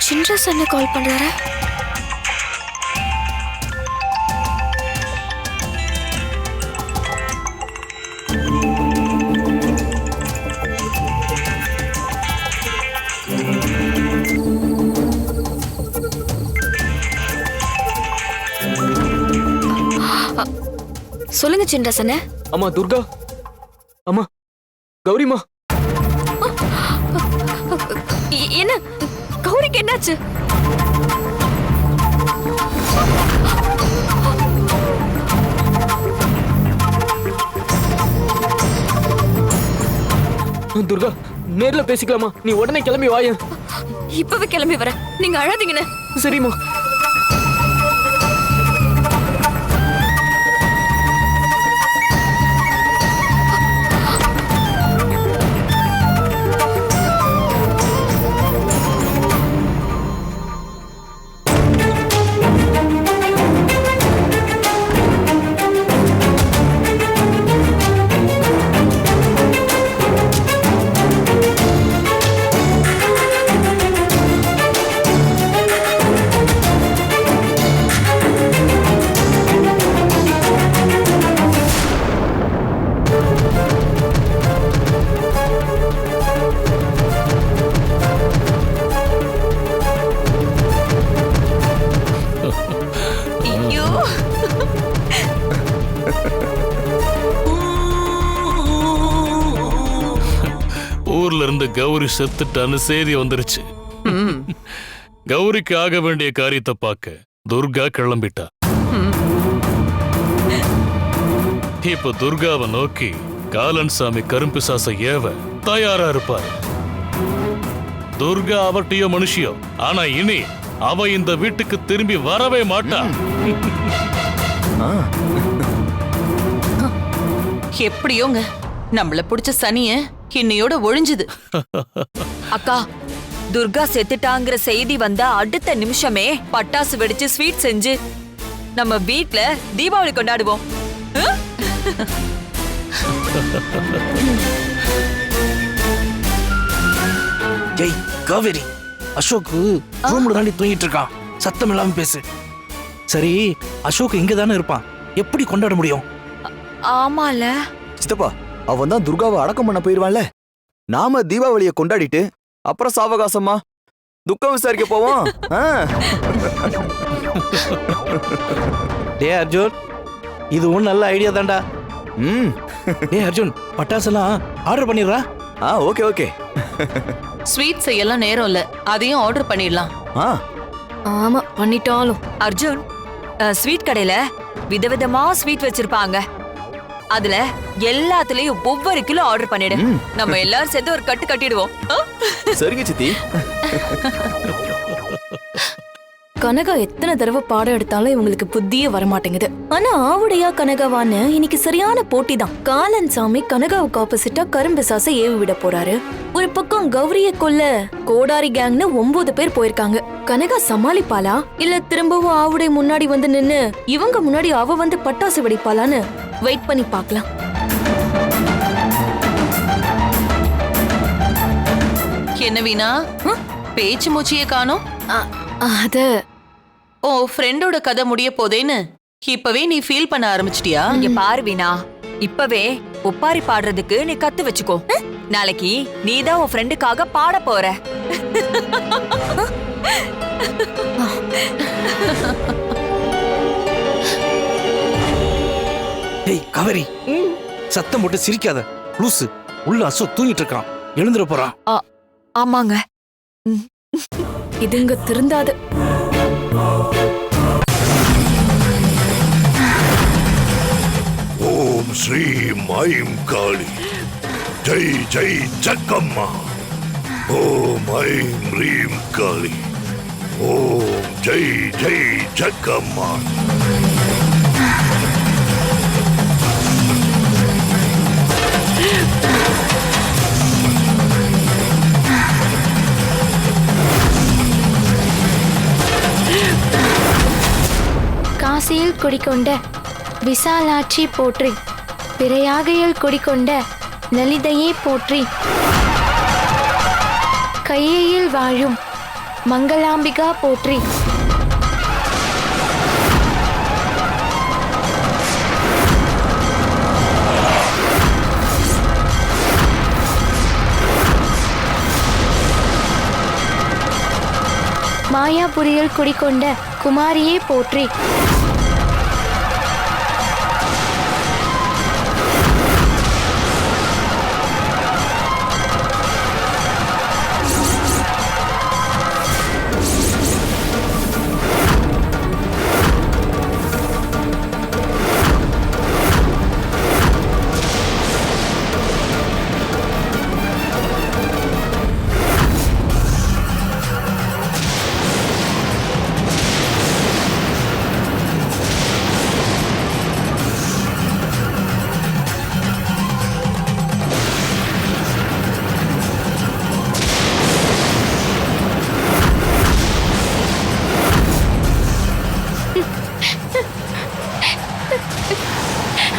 [SPEAKER 3] சின்ரஸ் என்ன கால் பண்றாரு? சொல்லுங்க சின்ரஸ் அண்ணே.
[SPEAKER 10] அம்மா துர்கா, அம்மா கௌரிமா.
[SPEAKER 3] என்ன கௌரிக்கு என்னாச்சு?
[SPEAKER 10] துர்கா, நேர்ல பேசிக்கலாமா? நீ உடனே கிளம்பி வாய.
[SPEAKER 3] இப்பவே கிளம்பி வர. நீங்க அழாதீங்கண்ணே.
[SPEAKER 10] சரிம்மா.
[SPEAKER 6] ஊர்ல இருந்து கௌரி செத்துட்டான்னு செய்தி வந்துருச்சு. கௌரிக்கு ஆக வேண்டிய காரியத்தை பார்க்க துர்கா கிளம்பிட்டா. இப்ப துர்காவை நோக்கி காலன் சாமி கரும்பிசாச ஏவ தயாரா இருப்பாரு. துர்கா அவட்டியோ மனுஷியோ, ஆனா இனி அவ இந்த வீட்டுக்கு திரும்பி வரவே மாட்டா.
[SPEAKER 8] எப்படியோங்க நம்மள பிடிச்ச சனிய இன்னையோட ஒழிஞ்சுது.
[SPEAKER 2] அக்கா, துர்கா செத்துட்டாங்கிற செய்தி வந்த அடுத்த நிமிஷமே பட்டாசு வெடிச்சு ஸ்வீட் செஞ்சு நம்ம வீட்ல தீபாவளி கொண்டாடுவோம்.
[SPEAKER 7] ஜெய் காவேரி, அசோக் ரூம்ல தாண்டி தூங்கிட்டு இருக்கான். சத்தம் இல்லாம பேசு. சரி, அசோக் இங்க தானே இருப்பான், எப்படி கொண்டாட முடியும்?
[SPEAKER 2] ஆமால.
[SPEAKER 5] சித்தப்பா, அவன் தான் துர்காவை அடக்கம் பண்ண போயிருவான்ல. நாம தீபாவளியை கொண்டாடிட்டு அப்புறம் சாவகாசமா துக்கம் விசாரிக்க போவோம்.
[SPEAKER 7] டே அர்ஜுன், இதுவும் நல்ல ஐடியா தான்டா. டே அர்ஜுன், பட்டாசெல்லாம் ஆர்டர் பண்ணிடுறா.
[SPEAKER 5] Okay okay.
[SPEAKER 8] ஸ்வீட் செய்யலாம் நேரம் இல்ல, அதையும் ஆர்டர் பண்ணிடலாம்.
[SPEAKER 3] ஆமா, பண்ணிட்டாலும்.
[SPEAKER 2] அர்ஜுன், ஸ்வீட் கடையில விதவிதமா ஸ்வீட் வச்சிருப்பாங்க. அதுல எல்லாத்துலயும் ஒவ்வொரு கிலோ ஆர்டர் பண்ணிடு. நம்ம எல்லாரும் சேர்ந்து ஒரு கட்டு கட்டிடுவோம்.
[SPEAKER 5] சரிங்க சித்தி.
[SPEAKER 3] கனகா எத்தனை தடவை பாடம் எடுத்தாலும் இவங்களுக்கு புத்தியே வரமாட்டேங்குது. ஆனா ஆவுடையா கனகாவான்னு இன்னைக்கு சரியான போட்டி தான். காலன் சாமி கனகாவுக்கு ஆப்போசிட்டா கரும்பிசாசை ஏவி விட போறாரு. ஒரு பக்கம் கௌரிய கொல்ல கோடாரி கேங்னு 9 பேர் போயிருக்காங்க. கனகா சமாளிப்பாளா இல்ல திரும்பவும் ஆவுடை முன்னாடி வந்து நின்னு இவங்க முன்னாடி அவ வந்து பட்டாசு வெடிப்பாளான்னு வெயிட் பண்ணி பார்க்கலாம்.
[SPEAKER 8] என்ன வீணா, பேச்சு மூச்சியே காணோம்.
[SPEAKER 3] அது
[SPEAKER 8] ஓ ஃப்ரெண்டோட கதை முடிய போதேன்னு இப்பவே நீ ஃபீல் பண்ண ஆரம்பிச்சிட்டியா?
[SPEAKER 2] இங்க பாரு வீணா, இப்பவே ஒப்பாரி பாடுறதுக்கு நீ கத்து வச்சுக்கோ. நாளைக்கு நீதான் உன் ஃப்ரெண்டுக்காக பாட போற.
[SPEAKER 7] டேய் காவேரி, சத்தம் போட்டு சிரிக்காத லூசு. உள்ள அசோக் தூங்கிட்டு இருக்கான், எழுந்துட போறான்.
[SPEAKER 2] ஆமாங்க.
[SPEAKER 3] இதுங்க திருந்தாது.
[SPEAKER 4] ஓம் ஸ்ரீம் ஐம் காளி ஜெய் ஜெய் ஜக்கம்மா. ஓம் ஐம் ரீம் காளி. ஓம் ஜெய் ஜெய் ஜக்கம்மா.
[SPEAKER 3] காசியில் குடிக்கொண்ட விசாலாட்சி போற்றி, பிறையாகையில் குடிக்கொண்ட லலிதையே போற்றி, கையையில் வாழும் மங்களாம்பிகா போற்றி. மாயாபுரியில் குடிக்கொண்ட குமாரியே போற்றி.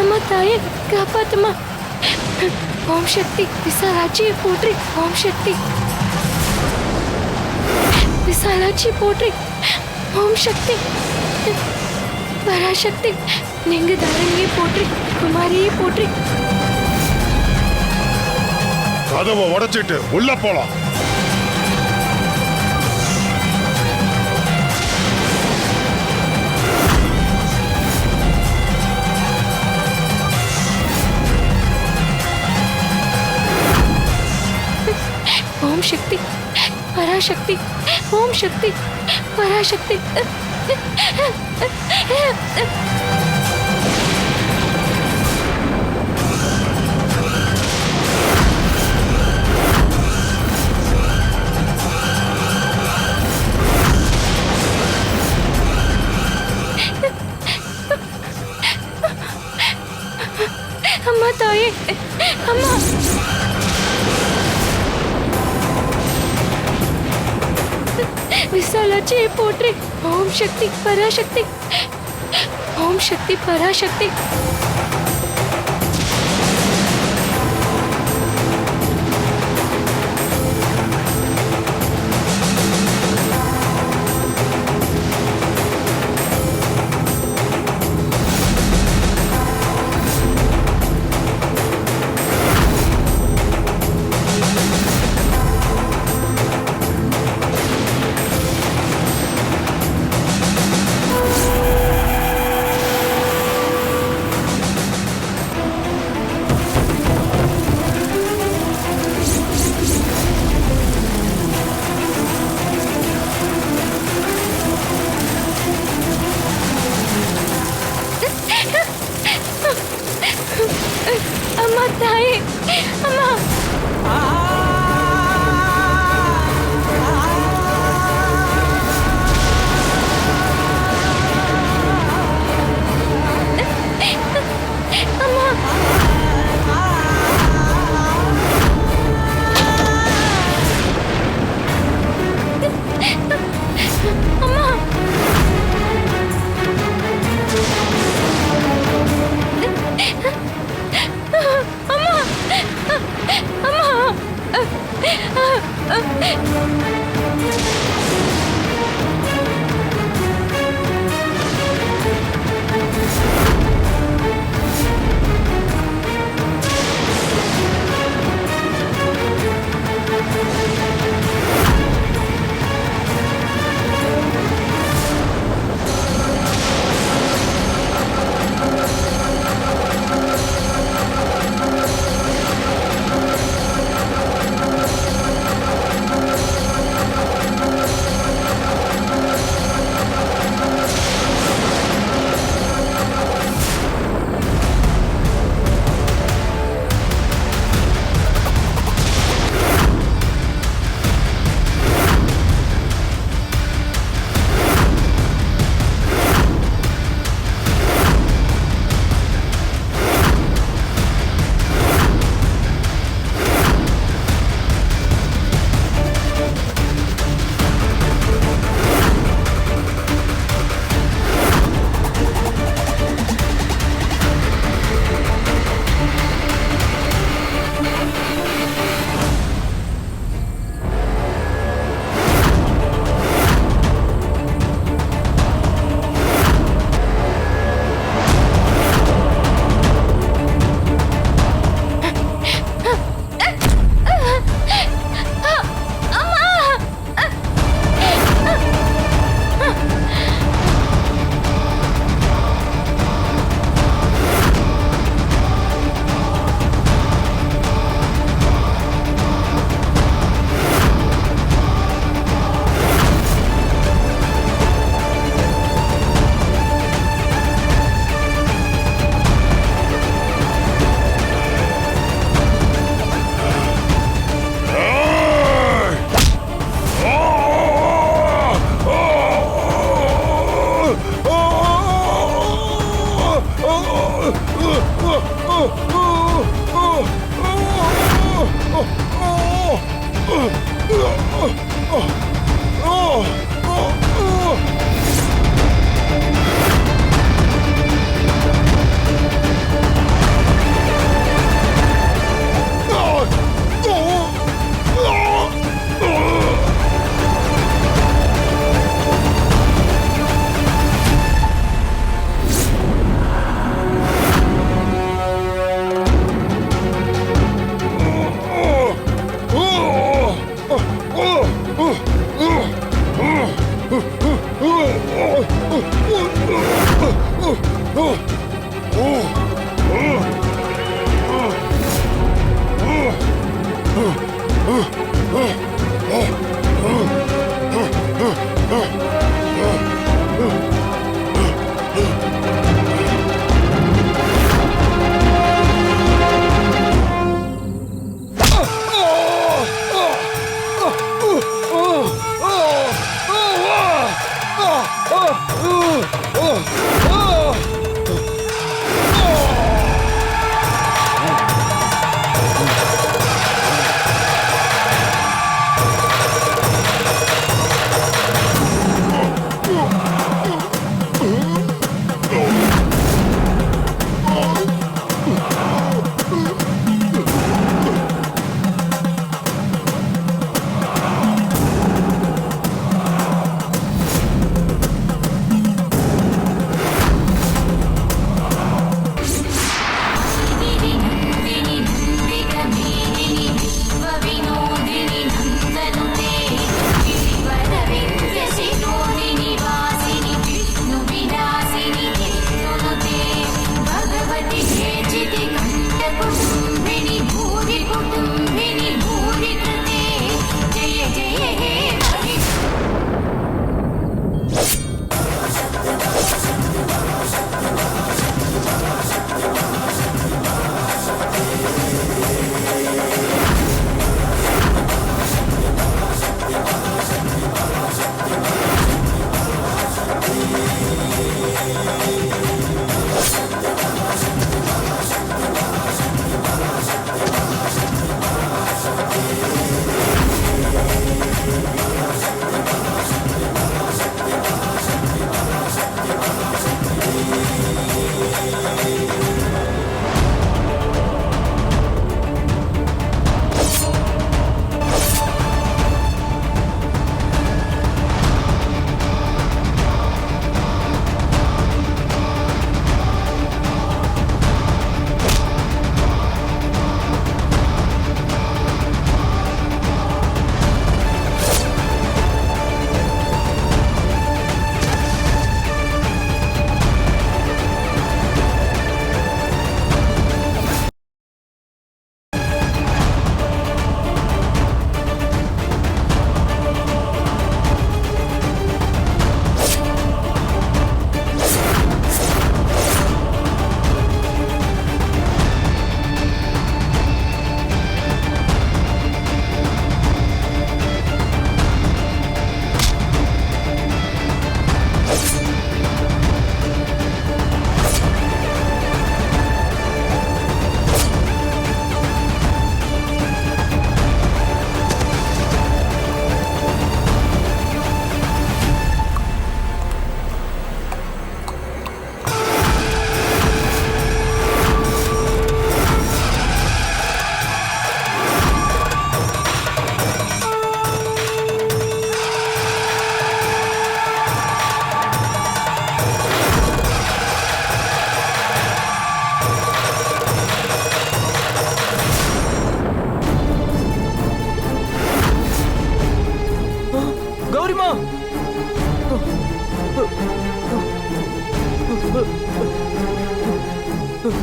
[SPEAKER 3] அம்மா தாயே காப்பாத்துமா. ஓம் சக்தி விசாலாட்சியை போற்றி. ஓம் சக்தி விசாலாட்சி போற்றி. ஓம் சக்தி பராசக்தி நீங்க தாரணியை போற்றி. குமாரியை போற்றி.
[SPEAKER 9] கதவை உடைச்சிட்டு உள்ள போலாம்.
[SPEAKER 3] ஓம் சக்தி பராசக்தி, ஓம் சக்தி, பராசக்தி. அம்மா தாயே, அம்மா. விசாலாட்சியை போற்றி. ஓம் சக்தி பராசக்தி, ஓம் சக்தி பராசக்தி. அம்மா தாயே, அம்மா.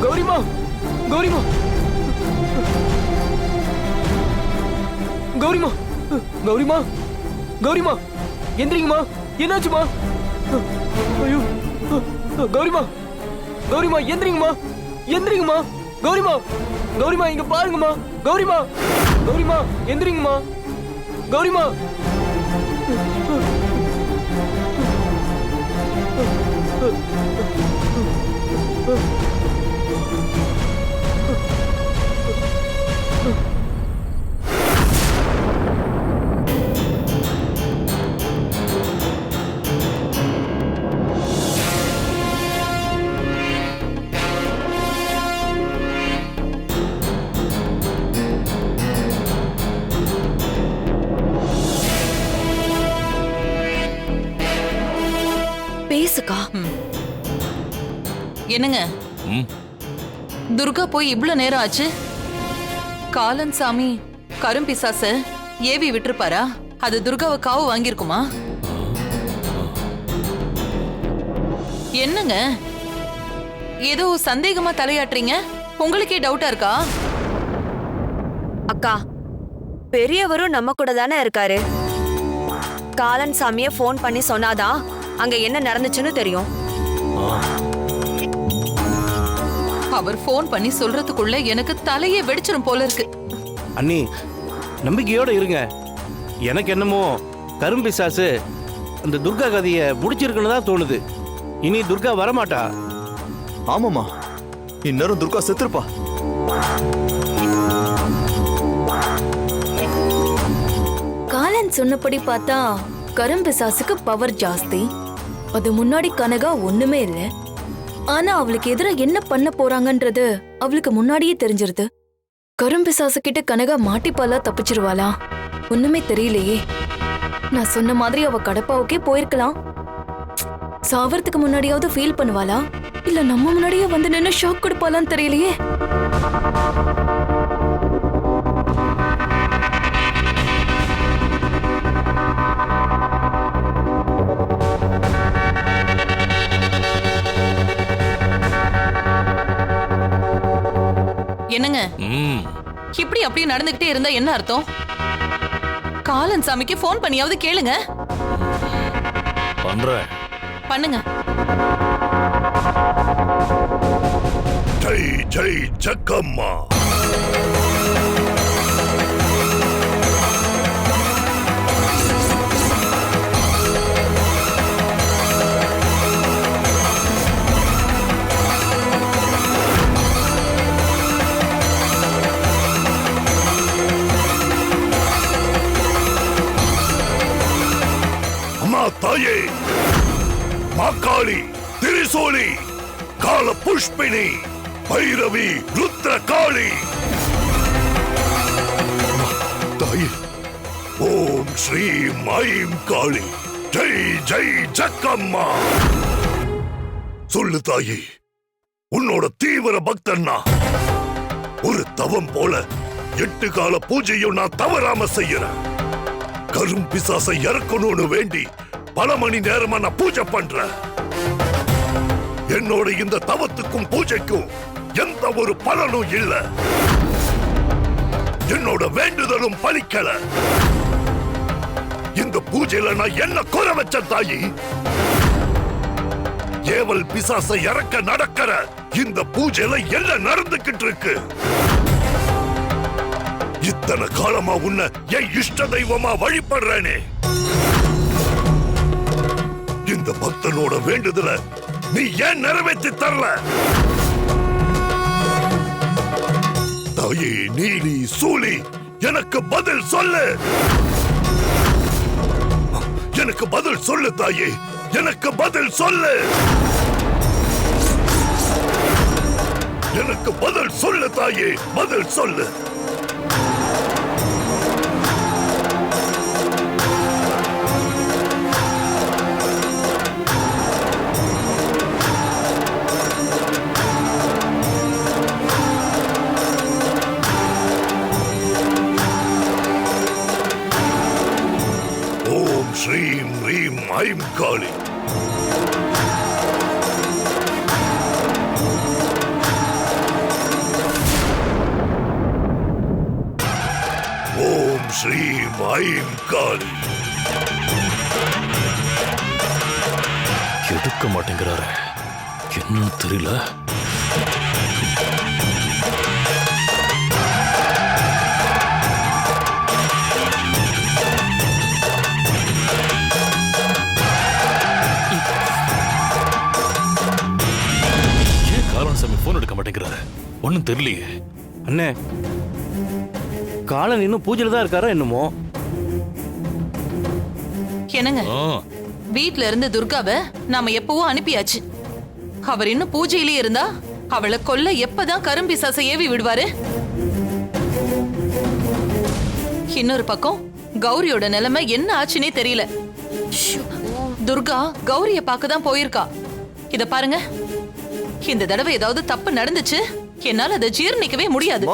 [SPEAKER 10] கௌரிமா கௌரிமா கௌரிமா கௌரிமா கௌரிமா எந்திரிங்கம்மா, என்னாச்சுமா? ஐயோ கௌரிமா கௌரிமா எந்திரிங்கம்மா, எந்திரிங்கம்மா. கௌரிமா கௌரிமா இங்க பாருங்கம்மா. கௌரிமா கௌரிமா எந்திரிங்கம்மா. கௌரிமா
[SPEAKER 1] பேசுக்கா.
[SPEAKER 8] என்னங்க
[SPEAKER 6] ம்.
[SPEAKER 8] துர்கா போய் இவ்ளோ நேரம் ஆச்சு. காலன் சாமி கரும்பிசாச ஏவி விட்டுருப்பாரா? அது துர்காவை காவு வாங்கியிருக்குமா? என்னங்க ஏதோ சந்தேகமா தலையாட்டுறீங்க? உங்களுக்கே டவுட்டா இருக்கா?
[SPEAKER 1] அக்கா, பெரியவரும் நம்ம கூட தானே இருக்காரு. காலன் சாமிய போன் பண்ணி சொன்னாதான் அங்க என்ன நடந்துச்சுன்னு தெரியும்.
[SPEAKER 8] அவர் போன் பண்ணி சொல்றதுக்குள்ள எனக்கு தலையே வெடிச்சிரும் போல இருக்கு.
[SPEAKER 7] அண்ணி நம்பிக்கையோட இருங்க. எனக்கு என்னமோ கரும்பிசாசு அந்த துர்கா கதையை முடிச்சிருக்குன்னு தான் தோணுது. இனி துர்கா வரமாட்டா.
[SPEAKER 5] ஆமாமா, இந்நேரம் துர்கா செத்துருப்பா.
[SPEAKER 3] காலன் சொன்னபடி பார்த்தா கரும்பிசாசுக்கு பவர் ஜாஸ்தி. அது முன்னாடி கனகா ஒண்ணுமே இல்ல. ஆனா அவளுக்கு எதிர என்ன பண்ண போறாங்கன்றது அவளுக்கு முன்னாடியே தெரிஞ்சிருது. கரும்பிசாசு கிட்ட கனகா மாட்டிப்பாலா தப்பிச்சிருவாளா? ஒண்ணுமே தெரியலையே. நான் சொன்ன மாதிரி அவ கடப்பாவுக்கே போயிருக்கலாம். சாவறதுக்கு முன்னாடியாவது ஃபீல் பண்ணுவாளா, இல்ல நம்ம முன்னாடியே வந்து நின்னு ஷாக் கொடுப்பாளான்னு தெரியலையே.
[SPEAKER 8] என்னங்க
[SPEAKER 6] ம்.
[SPEAKER 8] இப்படி அப்படியே நடந்துகிட்டே இருந்தா என்ன அர்த்தம்? காலன் சாமிக்கு போன் பண்ணியாவது கேளுங்க.
[SPEAKER 6] பண்றேன்.
[SPEAKER 8] பண்ணுங்க.
[SPEAKER 4] ஜெய் ஜெய் ஜக்கம்மா. தாயே, மாக்காளி, திரிசூலி, கால புஷ்பினி, பைரவி, ருத்ர காளி. தாயே, ஓம் ஸ்ரீம் ஐம் காளி, ஜெய் ஜெய் ஜக்கம்மா. சொல்லு தாயே, உன்னோட தீவிர பக்தன்னா. ஒரு தவம் போல 8 கால பூஜையும் நான் தவறாம செய்யறேன். கரும்பிசாசை இறக்கணும்னு வேண்டி பல மணி நேரமா நான் பூஜை பண்றேன். என்னோட இந்த தவத்துக்கும் பூஜைக்கும் எந்த ஒரு பலனும் இல்ல. என்னோட வேண்டுதலும் பலிக்கல. இந்த பூஜையில நான் என்ன குறை வச்ச தாயி? ஏவல் பிசாசை இறக்க நடக்கிற இந்த பூஜையில என்ன நடந்துகிட்டு இருக்கு? இத்தனை காலமா உன்னை என் இஷ்ட தெய்வமா வழிபடுறேனே. இந்த பக்தனோட வேண்டுதல நீ ஏன் நிறைவேற்றி தரல? தாயே நீலி சூலி, எனக்கு பதில் சொல்லு. எனக்கு பதில் சொல்லு தாயே, எனக்கு பதில் சொல்லு. எனக்கு பதில் சொல்லு தாயே, பதில் சொல்லு. ஸ்ரீம் ரீம் ஐம் காளி, ஓம் ஸ்ரீம் ஐம் காளி.
[SPEAKER 6] எடுக்க மாட்டேங்கிறாரு, என்னன்னு தெரியல. ஏன் காலன்சாமி போன் எடுக்க மாட்டேங்கிறாரு, ஒன்னும் தெரியலையே.
[SPEAKER 11] அண்ணே, காலன் இன்னும் பூஜையில தான் இருக்காரா என்னமோ?
[SPEAKER 8] என்னங்க,
[SPEAKER 6] ஆ,
[SPEAKER 8] வீட்ல இருந்து துர்காவை நாம எப்பவோ அனுப்பியாச்சு. அவர் இன்னும் பூஜையிலேயே இருந்தா அவளை கொல்ல எப்பதான் கரும்பிசாசை ஏவி விடுவாரு? இன்னொரு பக்கம் கௌரியோட நிலைமை என்ன ஆச்சுன்னே தெரியல. துர்கா கௌரிய பார்க்க தான் போயிருக்கா. இத பாருங்க, இந்த தடவை ஏதாவது தப்பு நடந்துச்சு, என்னால அதை ஜீர்ணிக்கவே முடியாது.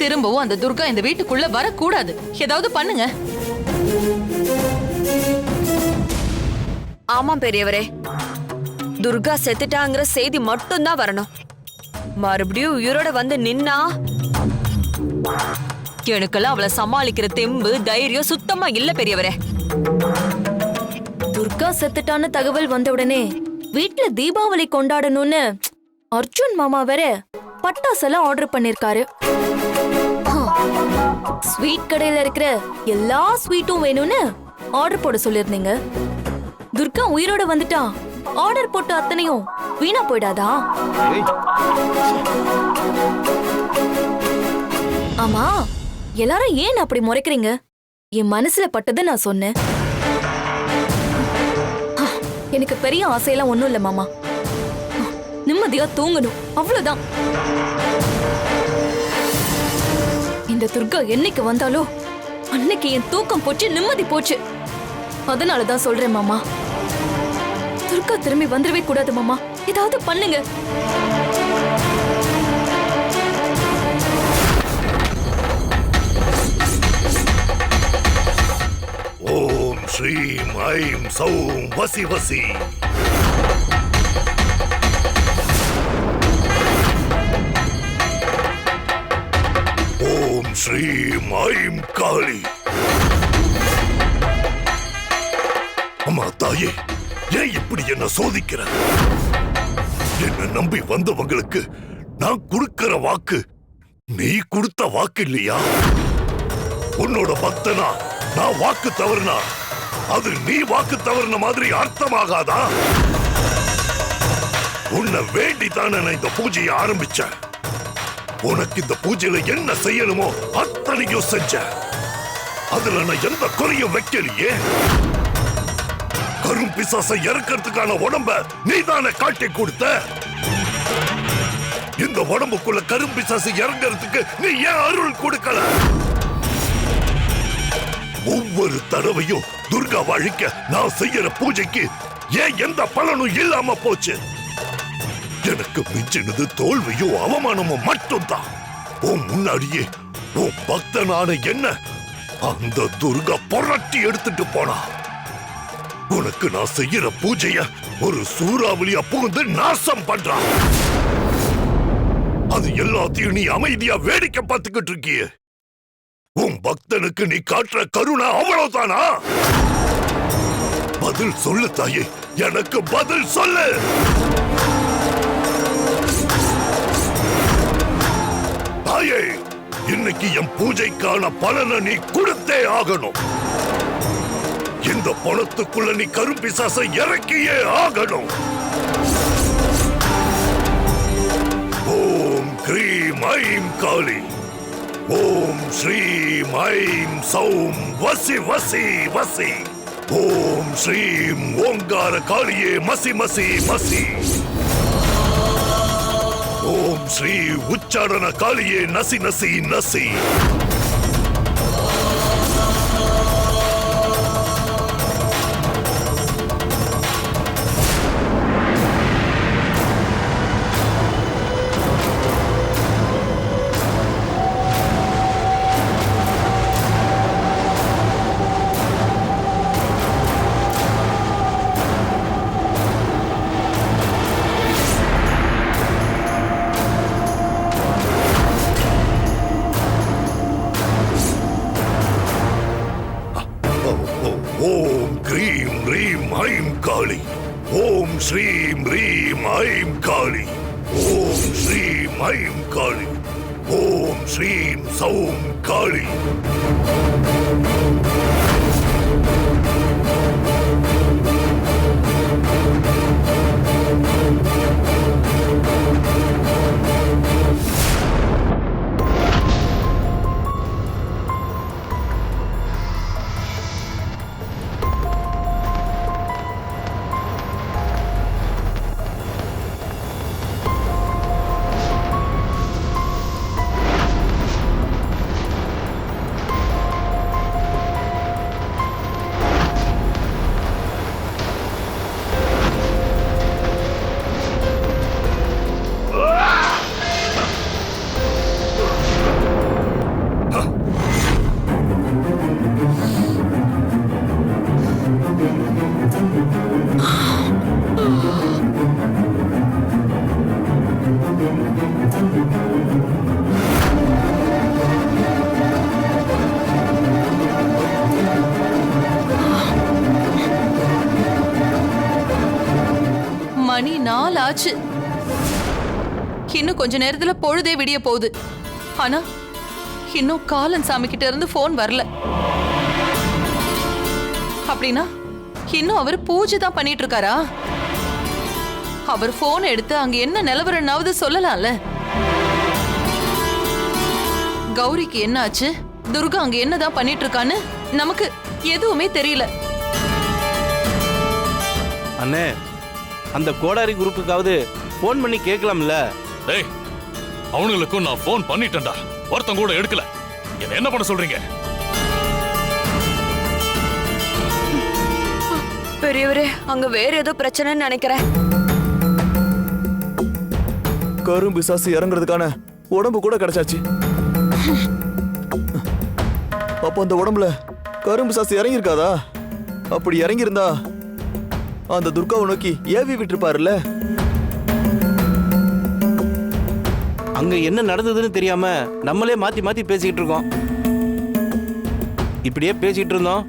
[SPEAKER 8] திரும்பவும் அந்த துர்கா இந்த வீட்டுக்குள்ள வரக்கூடாது. ஏதாவது பண்ணுங்க.
[SPEAKER 1] ஆமாம் பெரியவரே, துர்கா செத்துட்டாங்கிற செய்தி மட்டும்தான் வரணும். மறுபடியும் உயிரோட வந்து நின்னா
[SPEAKER 2] எனக்கெல்லாம் அவளை சமாளிக்கிற தெம்பு தைரியம் சுத்தமா இல்ல பெரியவரே.
[SPEAKER 3] துர்கா செத்துட்டான்னு தகவல் வந்த உடனே வீட்ல தீபாவளி கொண்டாடணும்னு அர்ஜுன் மாமா வேற பட்டாசெல்லாம் ஆர்டர் பண்ணிருக்காரு. ஸ்வீட் கடையில இருக்கிற எல்லா ஸ்வீட்டும் வேணும்னு ஆர்டர் போட சொல்லிருந்தீங்க. துர்கா உயிரோட வந்துட்டா ஆர்டர் போட்ட அத்தனையும் வீணா போயிடாதா? ஆமா, எல்லாரும் ஏன் அப்படி முறைக்கிறீங்க? என் மனசுல பட்டதை நான் சொன்னேன். எனக்கு பெரிய ஆசையெல்லாம் ஒண்ணும் இல்ல மாமா. நிம்மதியா தூங்கணும், அவ்வளவுதான். இந்த துர்கா என்னைக்கு வந்தாலோ அன்னைக்கு என் தூக்கம் போச்சு, நிம்மதி போச்சு. அதனாலதான் சொல்றேன் மாமா, துர்கா திரும்பி வந்துடவே கூடாது மாமா. ஏதாவது பண்ணுங்க.
[SPEAKER 4] ஓம் ஸ்ரீம் ஐம் சௌம் வசி வசி. ஓம் ஸ்ரீம் ஐம் காளி. அம்மா தாயே, ஏன் இப்படி என்ன சோதிக்கிற? என்ன நம்பி வந்தவங்களுக்கு நான் கொடுக்கிற வாக்கு நீ கொடுத்த வாக்கு இல்லையா? உன்னோட பக்தனா நான் வாக்கு தவறுனா அது நீ வாக்கு தவறுன மாதிரி அர்த்தமாகாதா? உன்னை வேண்டித்தானே நான் இந்த பூஜையை ஆரம்பிச்சேன். உனக்கு இந்த பூஜையில என்ன செய்யணுமோ அத்தனையும் செஞ்ச. அதுல நான் எந்த குறையும் வைக்கலையே. கரும் பிசாசை இறக்கிறதுக்கான உடம்ப நீதானே காட்டி கொடுத்த. இந்த உடம்புக்குள்ள கரும் பிசாசை இறங்கிறதுக்கு நீ ஏன் அருள் கொடுக்கல? ஒவ்வொரு தடவையும் துர்கா அழிக்க நான் செய்யற பூஜைக்கு ஏன் எந்த பலனும் இல்லாம போச்சு? எனக்கு மிஞ்சினது தோல்வியும் அவமானமும் மட்டும்தான். உன் முன்னாடியே உன் பக்தனான என்ன அந்த துர்கா புரட்டி எடுத்துட்டு போனா. உனக்கு நான் செய்யற பூஜைய ஒரு சூறாவளியா புகுந்து நாசம் பண்றான். அது எல்லாத்தையும் நீ அமைதியா வேடிக்கை பார்த்துக்கிட்டு இருக்கிய. உன் பக்தனுக்கு நீ காட்டுற கருணை அவ்வளவுதானா? பதில் சொல்லு தாயே, எனக்கு பதில் சொல்லு. தாயே, இன்னைக்கு என் பூஜைக்கான பலனை நீ கொடுத்தே ஆகணும். இந்த பணத்துக்குள்ள நீ கரும்பிசாசை இறக்கியே ஆகணும். ஓம் கிரீம் ஐம் காளி. ஓம் ஸ்ரீம் ஐம் சௌம் வசி வசி வசி. ஓம் ஸ்ரீம் ஓங்கார காளியே மசி மசி மசி. ஓம் ஸ்ரீ உச்சாரண காளியே நசி நசி நசி. ஓம் கிரீம் ரீம் ஐம் காளி. ஓம் ஸ்ரீம் ரீம் ஐம் காளி. ஓம் ஸ்ரீம் ஐம் காளி. ஓம் ஸ்ரீம் சௌம் காளி.
[SPEAKER 8] மணி 4 ஆச்சு. இன்னும் கொஞ்ச நேரத்துல பொழுதே விடிய போகுது. ஆனா இன்னும் காலன் சாமி கிட்ட இருந்து போன் வரல. அப்படின்னா இன்னும் அவர் பூஜை தான் பண்ணிட்டு இருக்காரா? அவர் போன் எடுத்து அங்க என்ன நிலவரனாவது சொல்லலாம்ல. கௌரிக்கு என்ன ஆச்சு, துர்கா அங்க என்னதான் பண்ணிட்டு இருக்கான்னு நமக்கு எதுவுமே தெரியல.
[SPEAKER 11] அண்ணே, அந்த கோடாரி குரூப்புக்காவது போன் பண்ணி கேட்கலாம்ல.
[SPEAKER 6] டேய், அவனுங்களுக்கும் நான் போன் பண்ணிட்டேன்டா, ஒருத்தன் கூட எடுக்கல. என்ன பண்ண சொல்றீங்க?
[SPEAKER 1] பெரியவரே, அங்க வேற ஏதோ பிரச்சனைன்னு நினைக்கிறேன்.
[SPEAKER 5] கரும் பிசாசு இறங்குறதுக்கான உடம்பு கூட கிடைச்சாச்சு. அப்போ அந்த உடம்புல கரும் பிசாசு இறங்கி இருக்காதா? அப்படி இறங்கி இருந்தா அந்த துர்காவை நோக்கி ஏவி விட்டுருப்பாருல்ல.
[SPEAKER 11] அங்க என்ன நடந்ததுன்னு தெரியாம நம்மளே மாத்தி மாத்தி பேசிக்கிட்டு இருக்கோம். இப்படியே பேசிட்டு இருந்தோம்,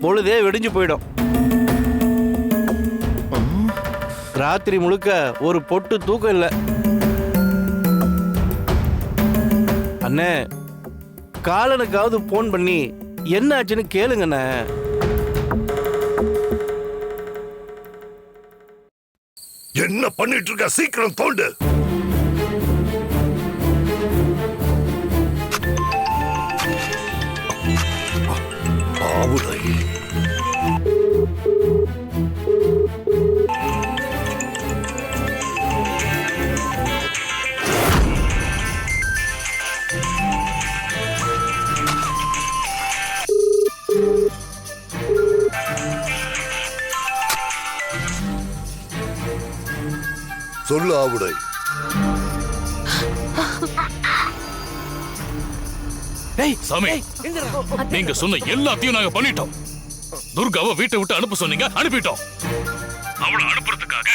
[SPEAKER 11] பொழுதே வெடிஞ்சு போயிடும். ராத்திரி முழுக்க ஒரு பொட்டு தூக்கம் இல்லை. அண்ணே, காலனுக்காவது போன் பண்ணி என்ன ஆச்சுன்னு கேளுங்கண்ணே.
[SPEAKER 4] என்ன பண்ணிட்டு இருக்க? சீக்கிரம் தோண்டு. ஆவுடை. சொல்லு ஆவுடை.
[SPEAKER 6] சாமி, நீங்க சொன்ன எல்லாத்தையும் நாங்க பண்ணிட்டோம். துர்காவை வீட்டை விட்டு அனுப்ப சொன்னீங்க, அனுப்பிட்டோம். அவளை அனுப்புறதுக்காக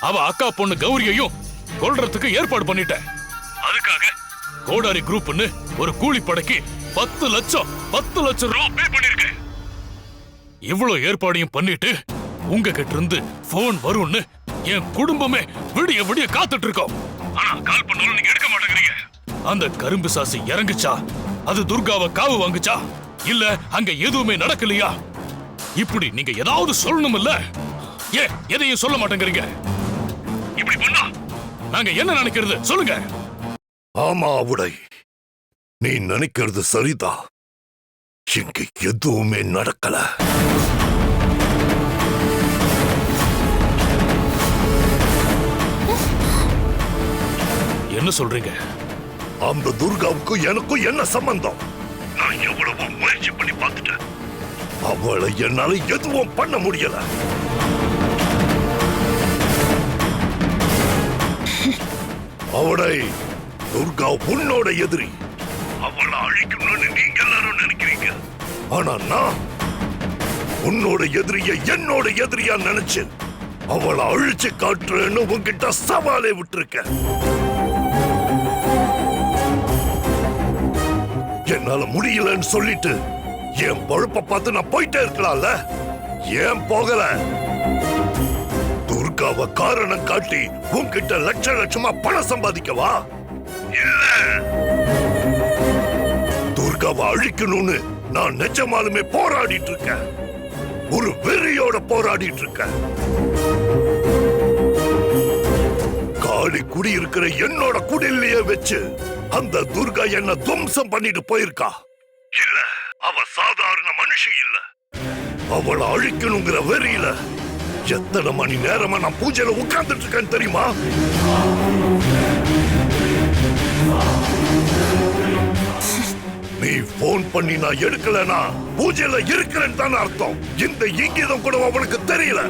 [SPEAKER 6] அவ அக்கா பொண்ணு கௌரியையும் கொல்றதுக்கு ஏற்பாடு பண்ணிட்டேன். அதுக்காக கோடாரி குரூப்னு ஒரு கூலிப்படைக்கு 10 லட்சம் ரூபாய் பே பண்ணிருக்கேன். இவ்வளவு ஏற்பாடையும் பண்ணிட்டு உங்க கிட்ட இருந்து போன் வரும்னு என் குடும்பமே விடிய விடிய காத்துட்டு இருக்கோம். ஆனா கால் பண்ணாலும் நீங்க எடுக்க மாட்டேங்கிறீங்க. அந்த கரும்பு சாசி இறங்குச்சா? அது துர்காவை காவு வாங்குச்சா? இல்ல அங்க எதுவுமே நடக்கலையா? இப்படி நீங்க ஏதாவது சொல்லணும் இல்ல? ஏன் எதையும் சொல்ல மாட்டேங்கிறீங்க? இப்படி பண்ணா நாங்க என்ன நினைக்கிறது சொல்லுங்க.
[SPEAKER 4] ஆமா ஆவுடை, நீ நினைக்கிறது சரிதான். இங்க எதுவுமே நடக்கல.
[SPEAKER 6] என்ன சொல்றீங்க?
[SPEAKER 4] அந்த துர்காவுக்கும் எனக்கும் என்ன சம்பந்தம்? நான் எவ்வளவோ முயற்சி பண்ணி பார்த்துட்டேன். அவளை என்னால எதுவும் பண்ண முடியல. அவளை துர்கா உன்னோட எதிரி. அவளை அழிக்கணும்னு நீங்க எல்லாரும் நினைக்கிறீங்க. ஆனா நான் உன்னோட எதிரிய என்னோட எதிரியா நினைச்சு அவளை அழிச்சு காட்டுறேன்னு உன்கிட்ட சவாலே விட்டுருக்க. என்னால முடியலன்னு சொல்லிட்டு என் பொழப்ப பார்த்து நான் போயிட்டே இருக்கலாம்ல. ஏன் போகல? துர்காவை காரணம் காட்டி உன்கிட்ட லட்ச லட்சமா பணம் சம்பாதிக்கவா? இல்ல, துர்காவை அழிக்கணும்னு நான் நிஜமாலுமே போராடிட்டு இருக்கேன். ஒரு வெறியோட போராடிட்டு இருக்கேன். காளி குடி இருக்கிற என்னோட குடிலேயே வச்சு அந்த துர்கா என்ன துவம்சம் பண்ணிட்டு போயிருக்கா. இல்ல, அவ சாதாரண மனுஷி இல்ல. அவளை அழிக்கணுங்கிற வெறியில எத்தனை மணி நேரமா நான் பூஜையில உட்கார்ந்துட்டு இருக்கேன்னு தெரியுமா? நீ போன் பண்ணி நான் எடுக்கலனா பூஜையில இருக்கிறேன்னு தானே அர்த்தம். இந்த இங்கிதம் கூட அவனுக்கு தெரியல.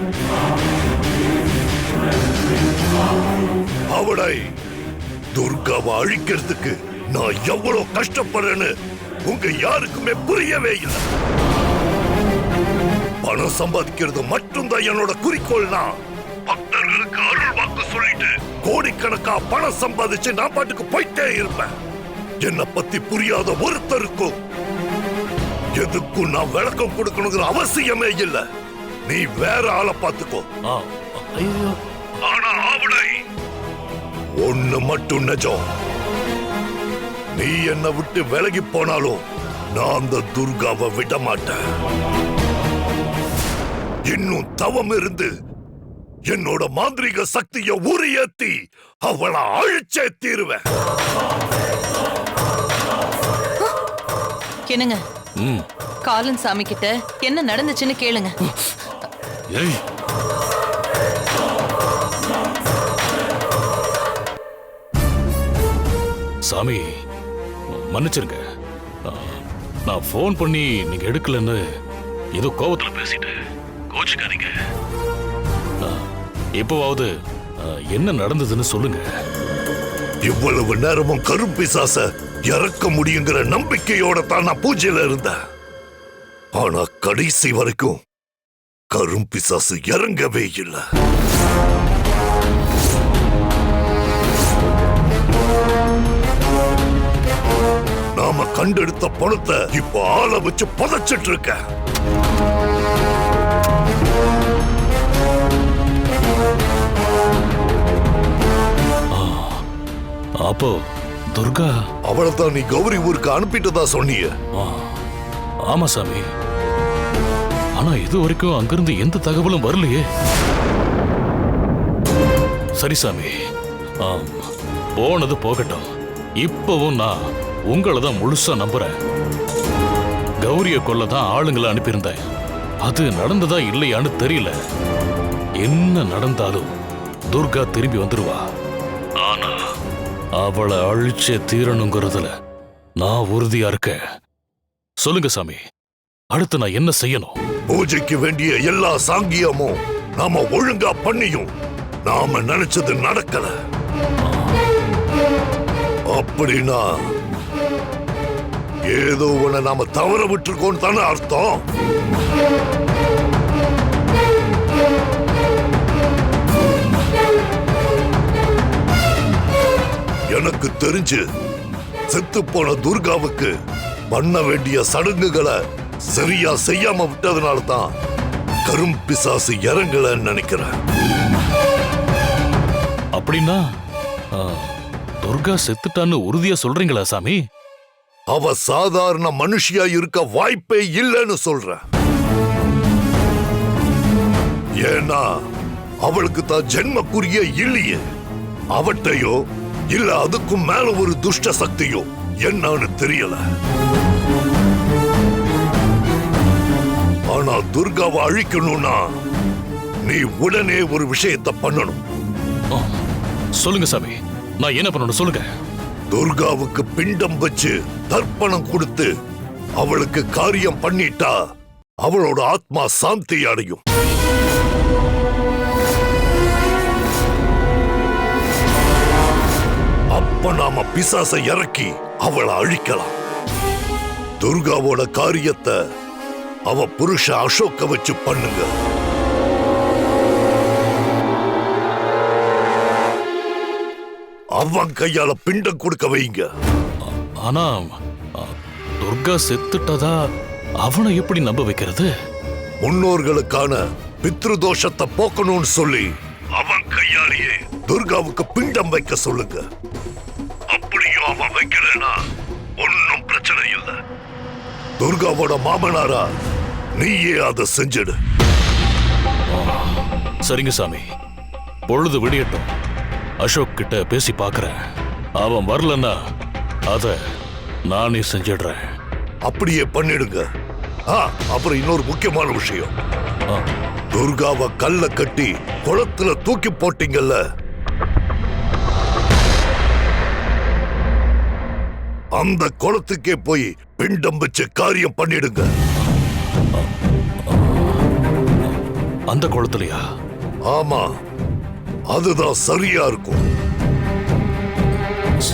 [SPEAKER 4] அவளை துர்காவை அழிக்கிறதுக்கு நான் எவ்வளவு கஷ்டப்படுறேன்னு உங்க யாருக்குமே புரியவே இல்லை. பணம் சம்பாதிக்கிறது மட்டும்தான் என்னோட குறிக்கோள்னா பக்தர்களுக்கு அருள் வாக்கு சொல்லிட்டு கோடிக்கணக்கா பணம் சம்பாதிச்சு நான் பாட்டுக்கு போயிட்டே இருப்பேன். என்னை பத்தி புரியாத ஒருத்தருக்கும் எதுக்கும் நான் விளக்கம் கொடுக்கணுங்கிற அவசியமே இல்லை. நீ வேற ஆளை பார்த்துக்கோ. ஆனா அவளை ஒண்ணு மட்டும் நிஜம், நீ என்னை விட்டு விலகி போனாலும் நான் அந்த துர்காவை விட மாட்டேன். இன்னும் தவம் இருந்து என்னோட மாந்திரிக சக்தியை உரியேத்தி அவளை அழிச்சே தீருவேன்.
[SPEAKER 8] என்னங்க, காலன் சாமி கிட்ட என்ன நடந்துச்சுன்னு கேளுங்க.
[SPEAKER 6] ஏய், சாமி மன்னிச்சிருங்க. நான் போன் பண்ணி நீங்க எடுக்கலன்னு ஏதோ கோபத்துல பேசிட்டு கோச்சுக்காதீங்க. எப்பவாவது என்ன நடந்ததுன்னு சொல்லுங்க.
[SPEAKER 4] இவ்வளவு நேரமும் கரும்பிசாச இறக்க முடியுங்கிற நம்பிக்கையோட தான் நான் பூஜையில இருந்தேன். ஆனா கடைசி வரைக்கும் கரும்பிசாசு இறங்கவே இல்லை. நாம கண்டெடுத்த பணத்தை இப்ப ஆளை வச்சு புதைச்சிட்டு இருக்க.
[SPEAKER 6] அப்போ துர்கா
[SPEAKER 4] அவளைத்தான் நீ கௌரி ஊருக்கு அனுப்பிட்டதா சொன்னீங்க.
[SPEAKER 6] ஆமா சாமி, ஆனா இது வரைக்கும் அங்கிருந்து எந்த தகவலும் வரலையே. சரி சாமி, போனது போகட்டும். இப்பவும் நான் உங்களை தான் முழுசா நம்புறேன். கௌரிய கொல்லதான் ஆளுங்களை அனுப்பியிருந்தேன். அது நடந்ததா இல்லையான்னு தெரியல. என்ன நடந்தாலும் துர்கா திரும்பி வந்துருவா. ஆனா அவளை அழிச்சே தீரணுங்கிறதுல நான் உறுதியா இருக்கேன். சொல்லுங்க சாமி, அடுத்து நான் என்ன செய்யணும்?
[SPEAKER 4] பூஜைக்கு வேண்டிய எல்லா சாங்கியமும் நாம ஒழுங்கா பண்ணியும் நாம நினைச்சது நடக்கல. அப்படின்னா ஏதோ ஒண்ண நாம தவற விட்டுருக்கோம் தானே அர்த்தம். எனக்கு தெரிஞ்சு செத்து போன துர்காவுக்கு பண்ண வேண்டிய சடங்குகளை சரியா செய்யாம விட்டதுனால தான் கரும்பிசாசு இறங்கலன்னு நினைக்கிறேன்.
[SPEAKER 6] அப்படின்னா துர்கா செத்துட்டான்னு உறுதியா சொல்றீங்களா சாமி?
[SPEAKER 4] அவ சாதாரண மனுஷியா இருக்க வாய்ப்பே இல்லைன்னு சொல்றேன். ஏன்னா அவளுக்கு தான் ஜென்மக்குரிய இல்லையே. அவட்டையோ இல்ல அதுக்கும் மேல ஒரு துஷ்ட சக்தியோ என்னன்னு தெரியல. ஆனா துர்காவை அழிக்கணும்னா நீ உடனே ஒரு விஷயத்தை பண்ணணும்.
[SPEAKER 6] சொல்லுங்க சாமி, நான் என்ன பண்ணணும் சொல்லுங்க.
[SPEAKER 4] துர்காவுக்கு பிண்டம் வச்சு தர்ப்பணம் கொடுத்து அவளுக்கு காரியம் பண்ணிட்டா அவளோட ஆத்மா சாந்தி அடையும். அப்ப நாம பிசாசை இறக்கி அவளை அழிக்கலாம். துர்காவோட காரியத்தை அவ புருஷ அசோக்க வச்சு பண்ணுங்க. அவன் கையால பிண்டம் கொடுக்க வைங்க.
[SPEAKER 6] ஆனா துர்கா செத்துட்டதா அவனை எப்படி நம்ப வைக்கிறது?
[SPEAKER 4] முன்னோர்களுக்கான பித்ருதோஷத்தை போக்கணும்னு சொல்லி அவன் கையாலேயே துர்காவுக்கு பிண்டம் வைக்க சொல்லுங்க. அப்படியும் அவன் வைக்கலனா ஒன்னும் பிரச்சனை இல்லை. துர்காவோட மாமனாரா நீயே அதை செஞ்சிடு.
[SPEAKER 6] சரிங்க சாமி, பொழுது விடியட்டும். அசோக் கிட்ட பேசி பார்க்கறேன். அவன் வரலன்னா அத நானே செஞ்சிடுறேன்.
[SPEAKER 4] அப்படியே பண்ணிடுங்க. அப்புறம் இன்னொரு முக்கியமான விஷயம், துர்காவை கல்ல கட்டி குளத்துல தூக்கி போட்டீங்கல்ல, அந்த குளத்துக்கே போய் பிண்டம் வச்சு காரியம் பண்ணிடுங்க.
[SPEAKER 6] அந்த குளத்துலயா?
[SPEAKER 4] ஆமா, அதுதான் சரியா இருக்கும்.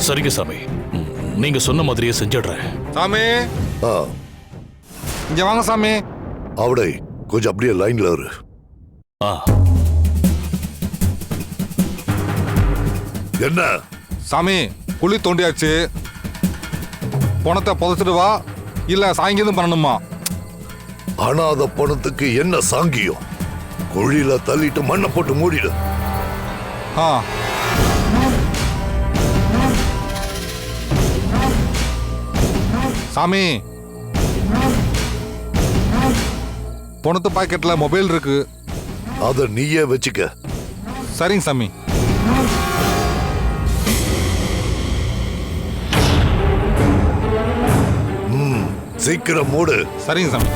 [SPEAKER 6] சரிங்க சாமி, நீங்க சொன்ன மாதிரியே செஞ்சிடுறேன்.
[SPEAKER 12] சாமி, இங்க வாங்க சாமி.
[SPEAKER 4] அவடை கொஞ்சம் அப்படியே லைன்ல இரு. என்ன
[SPEAKER 12] சாமி, குழி தோண்டியாச்சு. பணத்தை புதைச்சிட்டு வா, இல்ல சாயங்காலம் பண்ணணுமா?
[SPEAKER 4] அனாத பணத்துக்கு என்ன சாங்கியம்? குழியில தள்ளிட்டு மண்ணை போட்டு மூடிடு.
[SPEAKER 12] சாமி, பணத்து பாக்கெட்ல மொபைல் இருக்கு,
[SPEAKER 4] அத நீயே வச்சுக்க.
[SPEAKER 12] சரிங்க சாமி.
[SPEAKER 4] சீக்கிரம் மூடு.
[SPEAKER 12] சரிங்க சாமி.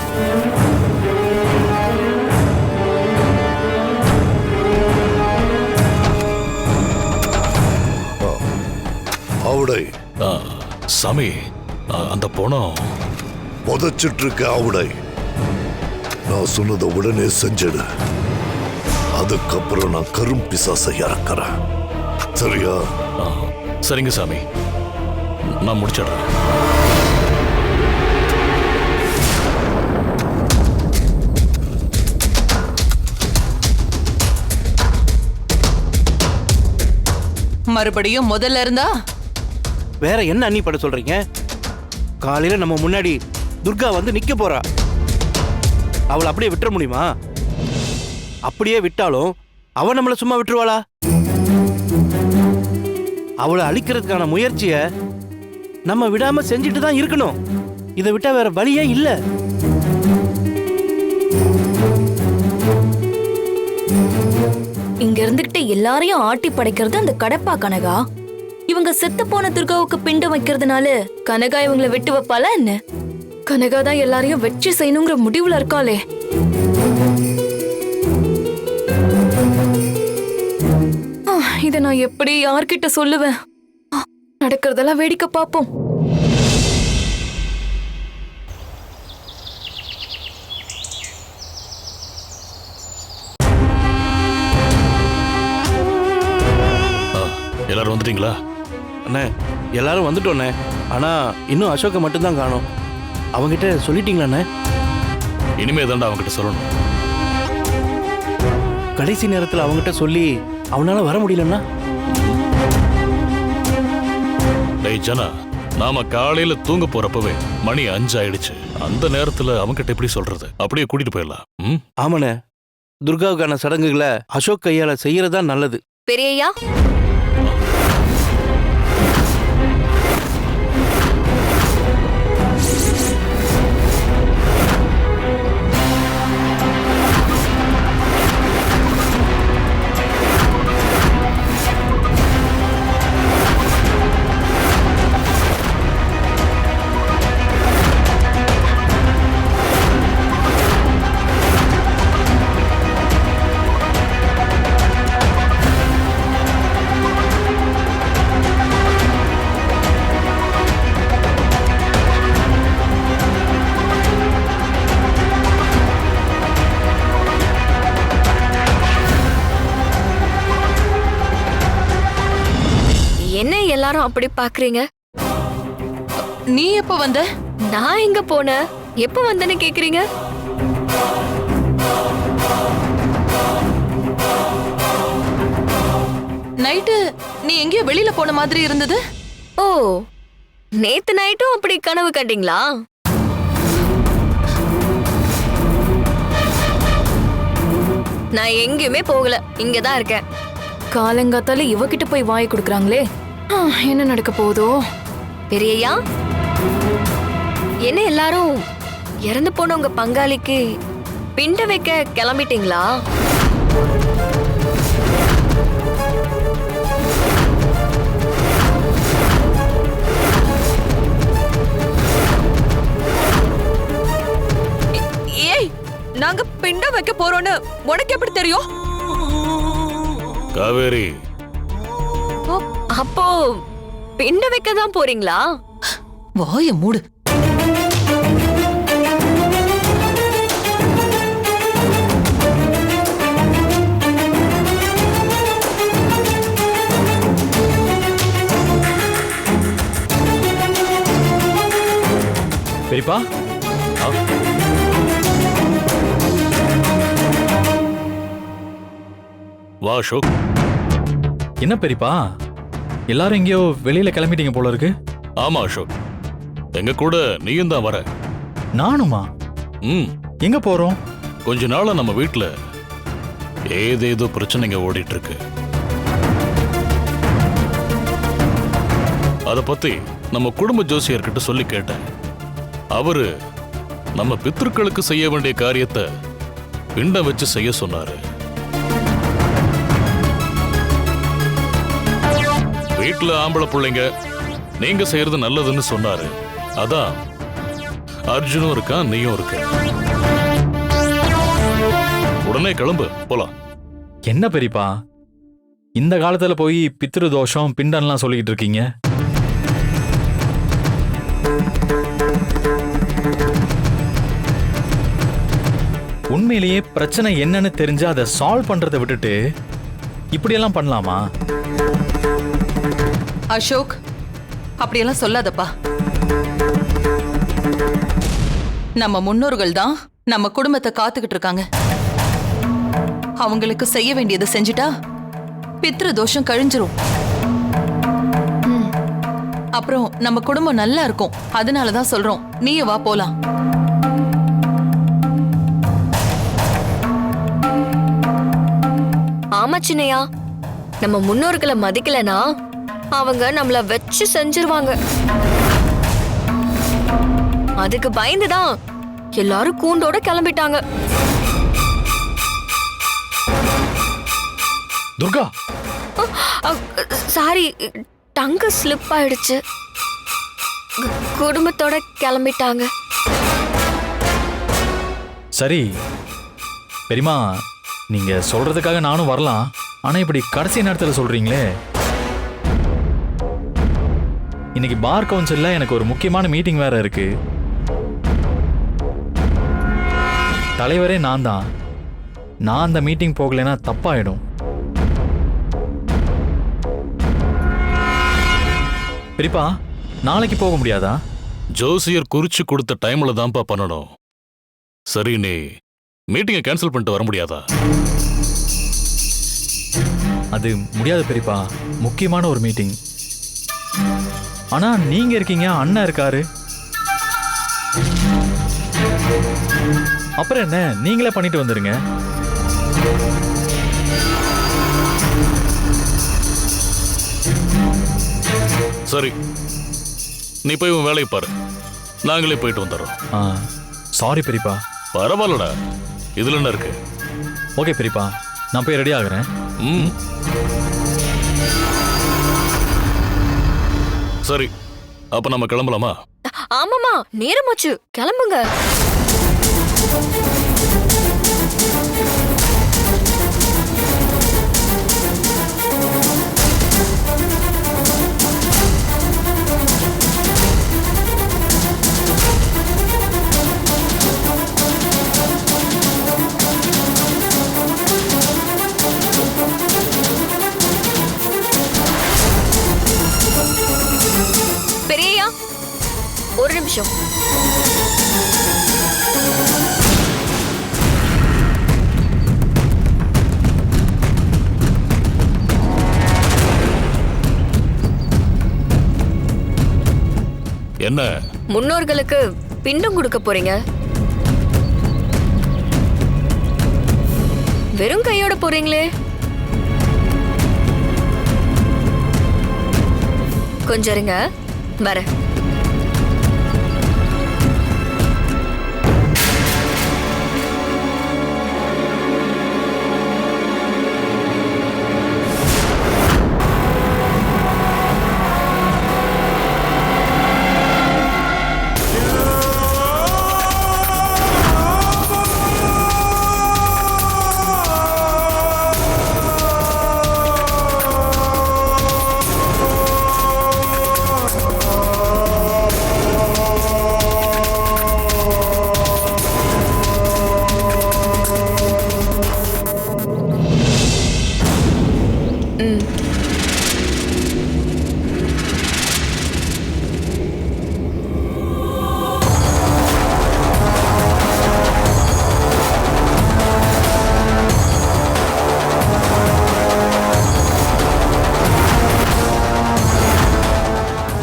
[SPEAKER 4] அவடை
[SPEAKER 6] சாமி, அந்த பணம்
[SPEAKER 4] புதைச்சிட்டு இருக்க. அவடை, நான் சொன்னதை உடனே செஞ்சிடு. அதுக்கப்புறம் நான் கரும்பிசாசை இறக்குறேன். சரியா?
[SPEAKER 6] சரிங்க சாமி, நான் முடிச்சிடுறேன்.
[SPEAKER 8] மறுபடியும் முதல்ல இருந்தா
[SPEAKER 11] வேற என்ன அண்ணி பட சொல்றீங்க? காலையில நம்ம முன்னாடி துர்கா வந்து நிக்க போறா. அவளை அப்படியே விட்டுற முடியுமா? அப்படியே விட்டாலும் அவ நம்மள சும்மா விட்டுருவாளா? அவளை அழிக்கிறதுக்கான முயற்சிய நம்ம விடாம செஞ்சுட்டு தான் இருக்கணும். இதை விட்டா வேற வழியே இல்ல.
[SPEAKER 3] இங்க இருந்துகிட்டு எல்லாரையும் ஆட்டி படைக்கிறது அந்த கடப்பா கனகா. இவங்க செத்து போன துர்காவுக்கு பிண்டம் வைக்கிறதுனால கனகா இவங்களை வெட்டு வைப்பாளா என்ன? கனகா தான் எல்லாரையும் வெற்றி செய்யணுங்கிற முடிவுல இருக்காளே. இத நான் எப்படி யார்கிட்ட சொல்லுவேன்? நடக்கிறதெல்லாம் வேடிக்கை பார்ப்போம்.
[SPEAKER 6] எல்லாரும் வந்துட்டீங்களா?
[SPEAKER 11] அண்ணே, எல்லாரும் வந்துட்டோண்ணே. ஆனா இன்னும் அசோக்கை மட்டும்தான் காணோம். அவங்கிட்ட சொல்லிட்டீங்களாண்ணே?
[SPEAKER 6] இனிமே தாண்டா அவங்கிட்ட சொல்லணும்.
[SPEAKER 11] கடைசி நேரத்தில் அவங்கிட்ட சொல்லி அவனால வர முடியலன்னா?
[SPEAKER 6] டேய் ஜனா, நாம காலையில தூங்க போறப்பவே மணி 5 ஆயிடுச்சு. அந்த நேரத்துல அவங்கிட்ட எப்படி சொல்றது? அப்படியே கூட்டிட்டு போயிடலாம்.
[SPEAKER 11] ஆமாண்ணே, துர்காவுக்கான சடங்குகளை அசோக் கையால செய்யறதா நல்லது.
[SPEAKER 1] பெரியய்யா, என்ன எல்லாரும் அப்படி பாக்குறீங்க?
[SPEAKER 8] நீ எப்ப வந்த?
[SPEAKER 3] நான் எங்க போனேன்? எப்ப வந்தேன்னு கேக்குறீங்க?
[SPEAKER 8] நைட்டு நீ எங்கேயோ வெளியில போன மாதிரி இருந்தது.
[SPEAKER 3] ஓ, நேத்து நைட்டும் அப்படி கனவு கண்டீங்களா?
[SPEAKER 1] நான் எங்கேயுமே போகல, இங்கதான் இருக்கேன்.
[SPEAKER 3] காலங்காத்தால இவகிட்ட போய் வாய் கொடுக்குறாங்களே, என்ன நடக்க போதோ?
[SPEAKER 1] பெரியய்யா, என்ன எல்லாரும் இறந்து போன உங்க பங்காளிக்கு பிண்ட வைக்க கிளம்பிட்டீங்களா?
[SPEAKER 2] ஏய், நாங்க பிண்ட வைக்க போறோம்னு உனக்கு எப்படி தெரியும்?
[SPEAKER 6] காவேரி,
[SPEAKER 1] அப்போ பிண்ட வைக்க தான் போறீங்களா?
[SPEAKER 8] வாய மூடு.
[SPEAKER 13] பெரியப்பா,
[SPEAKER 6] வா அசோக்.
[SPEAKER 13] என்ன பெரியப்பா, எல்லாரும் எங்கேயோ வெளியில கிளம்பிட்டீங்க போல இருக்கு.
[SPEAKER 6] ஆமா அசோக், எங்க கூட நீயும் தான் வர.
[SPEAKER 13] நானுமா? எங்க போறோம்?
[SPEAKER 6] கொஞ்ச நாளா நம்ம வீட்டுல ஏதேதோ பிரச்சனைங்க ஓடிட்டு இருக்கு. அத பத்தி நம்ம குடும்ப ஜோசியர்கிட்ட சொல்லி கேட்டேன். அவரு நம்ம பித்ருக்களுக்கு செய்ய வேண்டிய காரியத்தை பிண்டம் வச்சு செய்ய சொன்னாரு. வீட்டுல ஆம்பளை பிள்ளைங்க நீங்க செய்யறது நல்லதுன்னு சொன்னாரு. அதான் அர்ஜுனும் இருக்கான், நீயும் இருக்க. உடனே கிளம்பு, போலாம்.
[SPEAKER 13] என்ன பெரியப்பா, இந்த காலத்துல போய் பித்ரு தோஷம் பிண்டம்லாம் சொல்லிக்கிட்டு இருக்கீங்க? உண்மையிலேயே பிரச்சனை என்னன்னு தெரிஞ்சு அதை சால்வ் பண்றதை விட்டுட்டு இப்படியெல்லாம் பண்ணலாமா?
[SPEAKER 8] அசோக், அப்படியெல்லாம் சொல்லாதப்பா. நம்ம முன்னோர்கள் தான் நம்ம குடும்பத்தை காத்துக்கிட்டு இருக்காங்க. அவங்களுக்கு செய்ய வேண்டியதை செஞ்சுட்டா பித்ரு தோஷம் கழிஞ்சிரும். அப்புறம் நம்ம குடும்பம் நல்லா இருக்கும். அதனாலதான் சொல்றோம், நீயே வா போலாம்.
[SPEAKER 1] ஆமா சின்னையா, நம்ம முன்னோர்களை மதிக்கலனா அவங்க நம்மள வச்சு செஞ்சிருவாங்க. அதுக்கு பயந்துதான் எல்லாரும் கூண்டோட கிளம்பிட்டாங்க.
[SPEAKER 13] துர்கா,
[SPEAKER 1] சாரி, டங்கு ஸ்லிப் ஆயிடுச்சு. குடும்பத்தோட கிளம்பிட்டாங்க.
[SPEAKER 13] சரி பெரியமா, நீங்க சொல்றதுக்காக நானும் வரலாம். ஆனா இப்படி கடைசி நேரத்தில் சொல்றீங்களே. இன்னைக்கு பார் கவுன்சில்ல எனக்கு ஒரு முக்கியமான மீட்டிங் வேற இருக்கு. தலைவரே நான் தான். நான் அந்த மீட்டிங் போகலைன்னா தப்பாயிடும். பெரியப்பா, நாளைக்கு போக முடியாதா?
[SPEAKER 6] ஜோசியர் குறிச்சு கொடுத்த டைம்ல தான்ப்பா பண்ணணும். சரி, நீ மீட்டிங்கை கேன்சல் பண்ணிட்டு வர முடியாதா?
[SPEAKER 13] அது முடியாது பெரியப்பா, முக்கியமான ஒரு மீட்டிங். ஆனா நீங்க இருக்கீங்க, அண்ணன் இருக்காரு. அப்புறம் என்ன, நீங்களே பண்ணிட்டு வந்துருங்க.
[SPEAKER 6] சரி, நீ போய் உன் வேலையை பாரு, நாங்களே போயிட்டு வந்துடுறோம்.
[SPEAKER 13] சாரி பெரியப்பா.
[SPEAKER 6] பரவாயில்லடா, இதுல என்ன இருக்கு?
[SPEAKER 13] ஓகே பெரியப்பா, நான் போய் ரெடி ஆகுறேன்.
[SPEAKER 6] சரி, அப்ப நம்ம கிளம்பலாமா?
[SPEAKER 1] ஆமாமா, நேரமாச்சு, கிளம்புங்க. பெரியய்யா, ஒரு நிமிஷம்.
[SPEAKER 6] என்ன?
[SPEAKER 1] முன்னோர்களுக்கு பிண்டம் கொடுக்க போறீங்க.
[SPEAKER 3] வெறும் கையோட போறீங்களே? கொஞ்சம் இருங்க, வரேன்.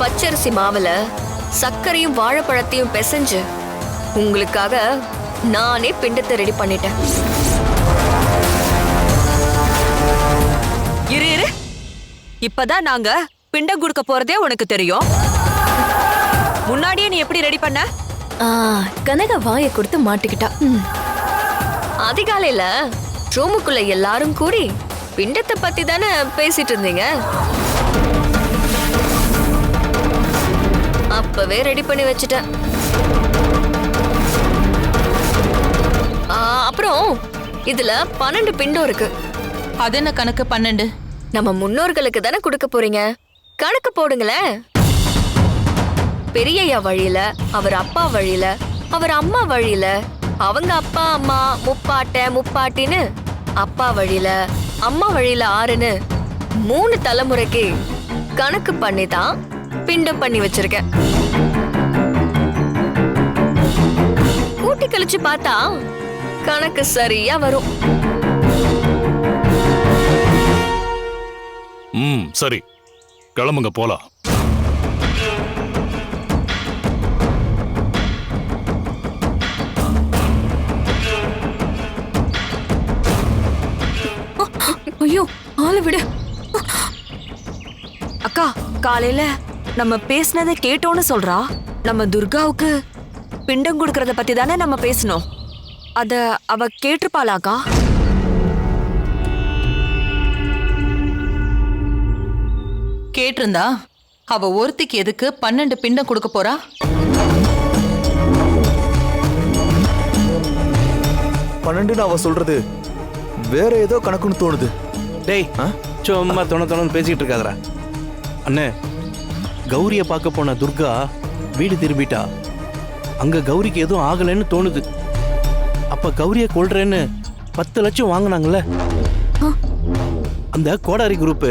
[SPEAKER 3] பச்சரிசி மாவுல சர்க்கரையும் வாழைப்பழத்தையும் பிசைஞ்சு உங்களுக்காக நானே பிண்டத்தை ரெடி பண்ணிட்டேன்.
[SPEAKER 1] இரு இப்பதான் நாங்க பிண்டம் கொடுக்க போறதே உனக்கு தெரியும். முன்னாடியே நீ எப்படி ரெடி பண்ண?
[SPEAKER 3] கனக வாயை கொடுத்து மாட்டிக்கிட்டா. அதிகாலையில ரூமுக்குள்ள எல்லாரும் கூடி பிண்டத்தை பத்தி தானே பேசிட்டு இருந்தீங்க. அப்பவே ரெடி பண்ணி வச்சுட்டேன். அப்புறம் இதுல 12 பிண்டம் இருக்கு.
[SPEAKER 8] அது என்ன கணக்கு 12?
[SPEAKER 3] நம்ம முன்னோர்களுக்கு தானே கொடுக்க போறீங்க, கணக்கு போடுங்களேன். பெரியய்யா வழியில, அவர் அப்பா வழியில, அவர் அம்மா வழியில, அவங்க அப்பா அம்மா முப்பாட்டின்னு அப்பா வழியில அம்மா வழியில 6ன்னு 3 தலைமுறைக்கு கணக்கு பண்ணி தான் பிண்டம் பண்ணி வச்சிருக்கேன். கூட்டி கழிச்சு பார்த்தா கணக்கு சரியா வரும்.
[SPEAKER 6] சரி, கிளம்புங்க போலாம்.
[SPEAKER 2] ஐயோ, ஆளை விடு.
[SPEAKER 1] அக்கா, காலையில நம்ம பேசினதை கேட்டோன்னு சொல்றா. நம்ம துர்காவுக்கு பிண்டம் கொடுக்கறத பத்தி தானே நம்ம பேசணும். அத அவ கேட்டிருப்பாளாக்கா?
[SPEAKER 8] கேட்டிருந்தா அவ ஒருத்திக்கு எதுக்கு 12 பிண்டம் கொடுக்க போறா?
[SPEAKER 5] பன்னெண்டுன்னு அவ சொல்றது வேற ஏதோ கணக்குன்னு தோணுது.
[SPEAKER 11] டேய், சும்மா தொணன்னு பேசிக்கிட்டு இருக்காதரா. அண்ணே, கௌரிய பார்க்க போன துர்கா வீடு திரும்பிட்டா. அங்க கௌரிக்கு எதுவும் ஆகலைன்னு தோணுது. அப்ப கௌரிய கொல்றேன்னு 10 லட்சம் வாங்கினாங்கல்ல அந்த கோடாரி குரூப்,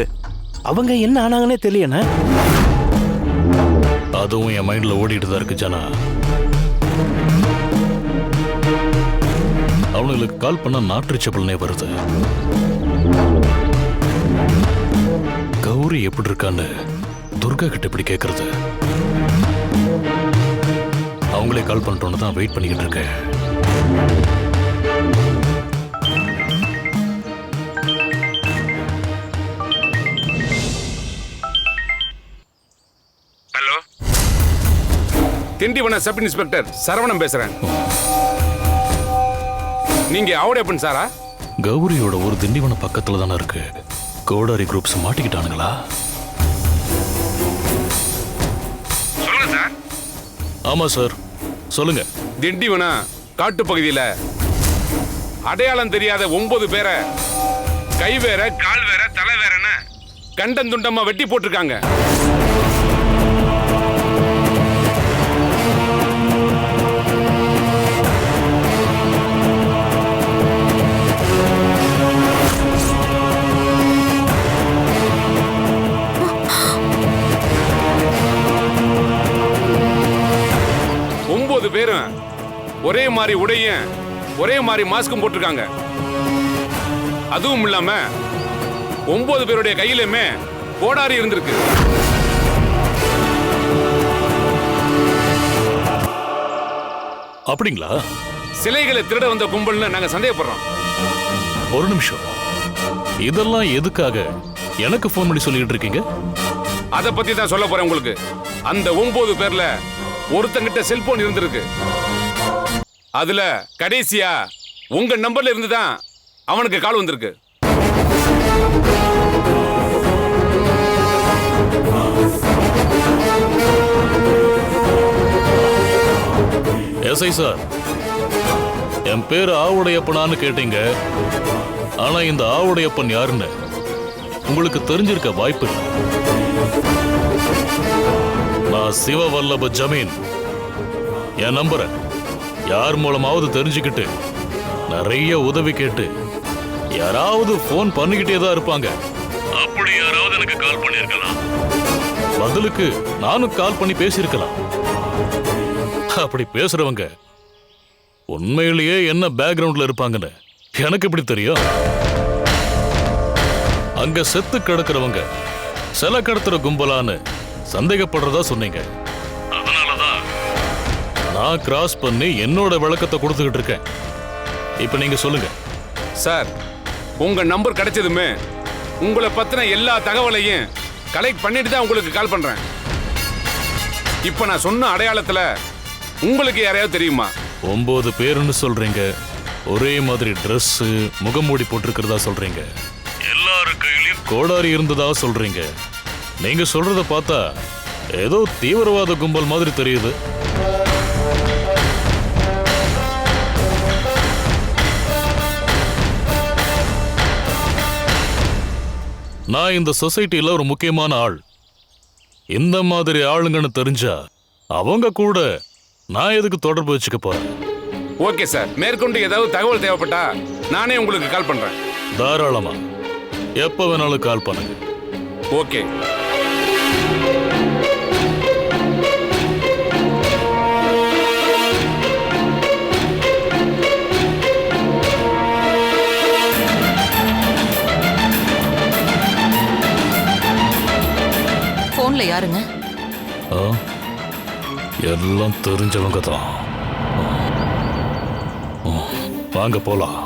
[SPEAKER 11] அவங்க என்ன ஆனாங்கன்னே தெரியல.
[SPEAKER 6] அதுவும் என் மைண்ட்ல ஓடிட்டு தான் இருக்கு ஜனா. அவனுங்களுக்கு கால் பண்ண நாட்டு செப்பல்னே வருது. கௌரி எப்படி இருக்கான்னு துர்கா கிட்ட இப்படி கேக்குறது? அவங்களே கால் பண்றோன்னு தான் வெயிட் பண்ணிக்கிட்டு இருக்கேன்.
[SPEAKER 14] Hello, Tindivanam sub inspector Saravanan பேசுறேன். நீங்க அவடையப்பன் சாரா?
[SPEAKER 6] கௌரியோட ஒரு திண்டிவனம் பக்கத்துல தானே இருக்கு. கோடாரி குரூப்ஸ் மாட்டிக்கிட்டானுங்களா?
[SPEAKER 14] சொல்லுங்க சார்.
[SPEAKER 6] ஆமா சார், சொல்லுங்க.
[SPEAKER 14] திண்டிவனம் காட்டு பகுதியில அடையாளம் தெரியாத 9 பேரை கை வேற கால் வேற தலை வேறன்னு கண்டம் துண்டமா வெட்டி போட்டிருக்காங்க. பேரும் ஒரே மாதிரி உடையும் ஒரே மாதிரி மாஸ்கும் போட்டிருக்காங்க. அதுவும் இல்லாம 9 பேருடைய கையிலுமே கோடாரி இருந்திருக்கு.
[SPEAKER 6] அப்படிங்களா?
[SPEAKER 14] சிலைகளை திருட வந்த கும்பல்னு நாங்க சந்தேகப்படுறோம்.
[SPEAKER 6] ஒரு நிமிஷம், இதெல்லாம் எதுக்காக எனக்கு ஃபோன் பண்ணி சொல்லிட்டு இருக்கீங்க?
[SPEAKER 14] அத பத்தி தான் சொல்ல போறேன் உங்களுக்கு. அந்த 9 பேர்ல ஒருத்தங்கிட்ட செல்போன் இருந்திருக்கு. அதுல கடைசியா உங்க நம்பர்ல இருந்து தான் அவனுக்கு கால் வந்திருக்கு.
[SPEAKER 6] எஸ்ஐ சார், என் பேரு ஆவுடையப்பனான்னு கேட்டீங்க. ஆனா இந்த ஆவுடையப்பன் யாருன்னு உங்களுக்கு தெரிஞ்சிருக்க வாய்ப்பு இல்லை. நான் சிவவல்லப ஜமீன். என் நம்பரை யார் மூலமாவது தெரிஞ்சுக்கிட்டு நிறைய உதவி கேட்டு யாராவது போன் பண்ணிக்கிட்டே தான் இருப்பாங்க. அப்படி யாராவது எனக்கு கால் பண்ணிருக்கலாம். பதிலுக்கு நானும் கால் பண்ணி பேசியிருக்கலாம். அப்படி பேசுறவங்க உண்மையிலேயே என்ன பேக்ரவுண்ட்ல இருப்பாங்கன்னு எனக்கு எப்படி தெரியும்? அங்க செத்து கிடக்கிறவங்க சில கடத்துற கும்பலான்னு சந்தேகப்படுறதா சொன்னீங்க. அதனாலதான் நான் கிராஸ் பண்ணி என்னோட விளக்கத்தை கொடுத்துக்கிட்டு இருக்கேன். இப்ப நீங்க சொல்லுங்க
[SPEAKER 14] சார். உங்க நம்பர் கிடைச்சதுமே உங்களை பத்தின எல்லா தகவலையும் கலெக்ட் பண்ணிட்டு தான் உங்களுக்கு கால் பண்றேன். இப்ப நான் சொன்ன அடையாளத்துல உங்களுக்கு யாரையாவது தெரியுமா?
[SPEAKER 6] 9 பேருன்னு சொல்றீங்க. ஒரே மாதிரி Dress, முகமூடி போட்டிருக்கிறதா சொல்றீங்க. எல்லாரு கையிலயும் கோடாரி இருந்ததா சொல்றீங்க. நீங்க சொல்றத பார்த்தா ஏதோ தீவிரவாத கும்பல் மாதிரி தெரியுது. நான் இந்த சொசைட்டில ஒரு முக்கியமான ஆள். இந்த மாதிரி ஆளுங்கன்னு தெரிஞ்சா அவங்க கூட நான் எதுக்கு தொடர்பு வச்சுக்க போறேன்?
[SPEAKER 14] ஓகே சார், மேற்கொண்டு ஏதாவது தகவல் தேவைப்பட்டா நானே உங்களுக்கு கால் பண்றேன்.
[SPEAKER 6] தாராளமா எப்ப வேணாலும் கால் பண்ணுங்க.
[SPEAKER 14] ஓகே.
[SPEAKER 8] போன்ல யாருங்க?
[SPEAKER 6] எல்லாம் தெரிஞ்சவங்க தான். வாங்க போலாம்.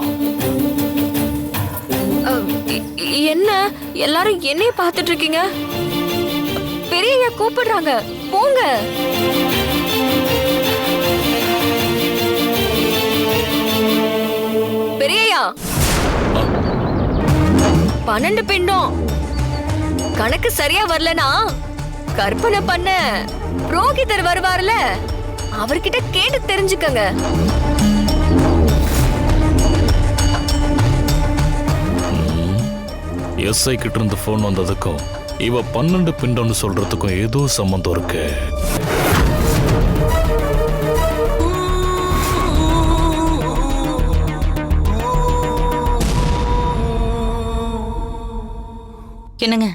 [SPEAKER 3] என்ன எல்லாரும் என்னைய பார்த்துட்டு இருக்கீங்க? பெரியய்யா கூப்பிடுறாங்க, போங்க. பெரியய்யா, 12 பிண்டம் கணக்கு சரியா வரலனா கற்பனை பண்ண புரோகிதர் வருவார்ல, அவர்கிட்ட கேட்டு தெரிஞ்சுக்கங்க.
[SPEAKER 6] எஸ்ஐ கிட்ட இருந்து போன் வந்ததுக்கும் இவ 12 பிண்டம்னு சொல்றதுக்கும் ஏதோ சம்பந்தம் இருக்கு.
[SPEAKER 8] என்னங்க?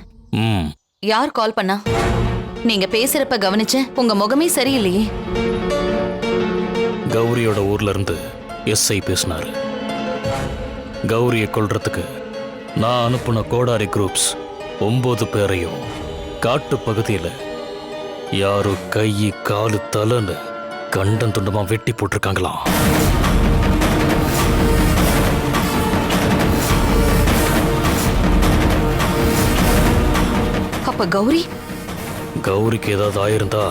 [SPEAKER 8] யார் கால் பண்ணா? நீங்க பேசுறப்ப கவனிச்சேன், உங்க முகமே சரியில்லையே.
[SPEAKER 6] கௌரியோட ஊர்ல இருந்து எஸ்ஐ பேசினாரு. கௌரியை கொல்றதுக்கு நான் அனுப்புன கோடாரி குரூப்ஸ் 9 பேரையும் காட்டு பகுதியில் யாரோ கை காலு தலைன்னு கண்டம் துண்டமா வெட்டி போட்டிருக்காங்களாம்.
[SPEAKER 8] அப்ப கௌரி?
[SPEAKER 6] கௌரிக்கு ஏதாவது ஆயிருந்தா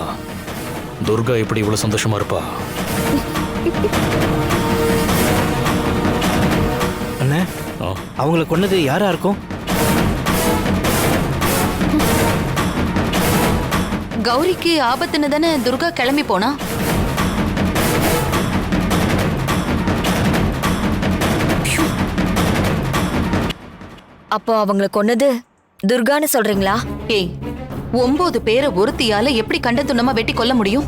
[SPEAKER 6] துர்கா இப்படி இவ்வளவு சந்தோஷமா இருப்பா?
[SPEAKER 11] அண்ணே, அவங்கள கொன்னது யாரா இருக்கும்?
[SPEAKER 8] கௌரிக்கு ஆபத்துன்னு தானே துர்கா கிளம்பி போனா.
[SPEAKER 1] அப்போ அவங்களை கொன்னது துர்கான்னு சொல்றீங்களா?
[SPEAKER 8] ஏய், 9 பேரை ஒருத்தியால எப்படி கண்ட துண்டமா வெட்டி கொல்ல முடியும்?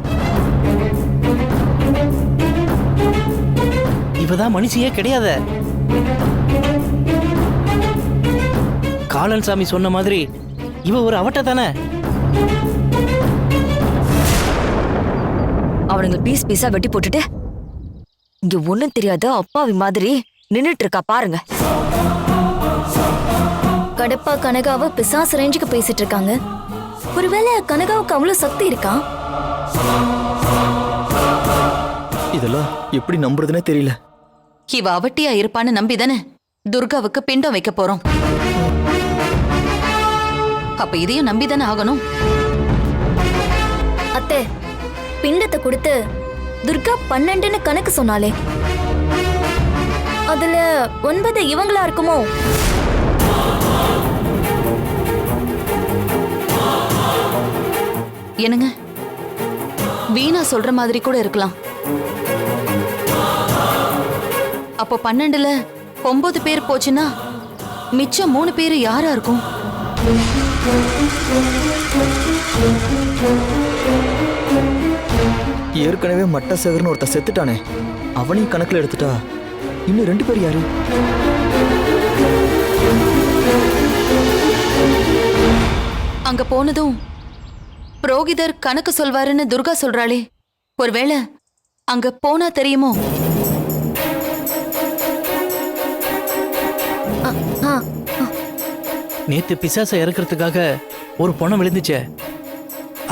[SPEAKER 11] இவதான் மனுஷியே கிடையாத. காலன் சாமி சொன்ன மாதிரி இவ ஒரு அவட்ட தானே.
[SPEAKER 1] அவனுங்க பீஸ் பீஸா வெட்டி போட்டுட்டு இங்க ஒண்ணும் தெரியாத அப்பாவி மாதிரி நின்னுட்டு இருக்கா பாருங்க.
[SPEAKER 3] கடப்பா கனகாவை பிசாசு ரேஞ்சுக்கு பேசிட்டு இருக்காங்க. ஒருவேளை கனகாவுக்கு அவ்வளவு சக்தி இருக்கா?
[SPEAKER 5] இதெல்லாம் எப்படி நம்புறதுனே தெரியல.
[SPEAKER 8] இவ அவட்டியா இருப்பான்னு நம்பிதானே துர்காவுக்கு பிண்டம் வைக்க போறோம். அப்ப இதையும் நம்பிதானே ஆகணும்.
[SPEAKER 3] அத்தை, பிண்டத்தை கொடுத்து துர்கா 12ன்னு கணக்கு சொன்னாலே, அதுல 9 இவங்களா இருக்குமோ?
[SPEAKER 8] என்னங்க, வீணா சொல்ற மாதிரி கூட இருக்கலாம். அப்போ 12ல 9 பேர் போச்சுன்னா மிச்சம் 3 பேர் யாரா இருக்கும்?
[SPEAKER 5] ஏற்கனவே மட்ட சேகர்னு ஒருத்த செத்துட்டானே, அவனையும் கணக்குல எடுத்துட்டா இன்னும் 2 பேர் யாரு?
[SPEAKER 8] அங்க போனதும் புரோகிதர் கணக்கு சொல்வாருன்னு துர்கா சொல்றாளே, ஒருவேளை அங்க போனா தெரியுமோ?
[SPEAKER 11] நேத்து பிசாசை இறக்கிறதுக்காக ஒரு பணம் விழுந்துச்சே,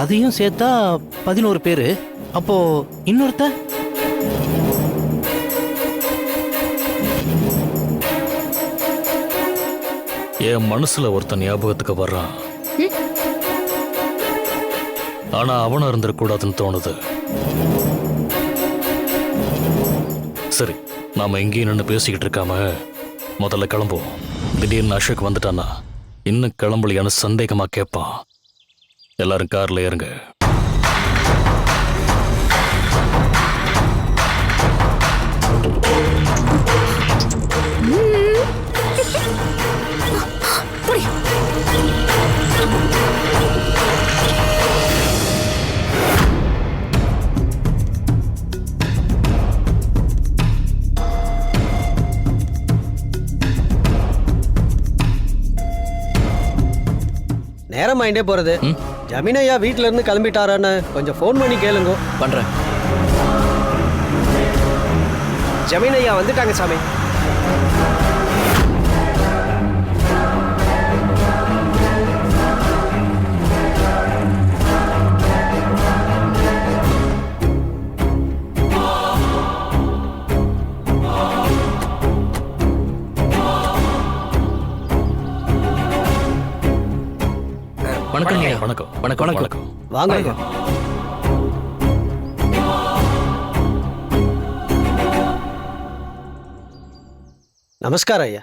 [SPEAKER 11] அதையும் சேர்த்தா 11 பேரு. அப்போ இன்னொருத்த
[SPEAKER 6] என் மனசுல ஒருத்தன் ஞாபகத்துக்கு வர்றான். ஆனா அவனும் இருந்திருக்கூடாதுன்னு தோணுது. சரி, நாம எங்கேயும் நின்று பேசிக்கிட்டு இருக்காம முதல்ல கிளம்புவோம். திடீர்னு அசோக் வந்துட்டானா இன்னும் கிளம்பலையான சந்தேகமா கேட்பான். எல்லாரும் கார்ல ஏறுங்க.
[SPEAKER 15] நேரம் ஆயிட்டே போறது. ஜமீன் ஐயா வீட்டுல இருந்து கிளம்பிட்டாரான்னு கொஞ்சம் ஃபோன் பண்ணி கேளுங்க.
[SPEAKER 11] பண்றேன்.
[SPEAKER 15] ஜமீன் ஐயா வந்துட்டாங்க சாமி.
[SPEAKER 11] வணக்கம்.
[SPEAKER 6] வணக்கம்.
[SPEAKER 11] வணக்கம்.
[SPEAKER 6] வணக்கம்.
[SPEAKER 15] வாங்க. நமஸ்காரம் ஐயா.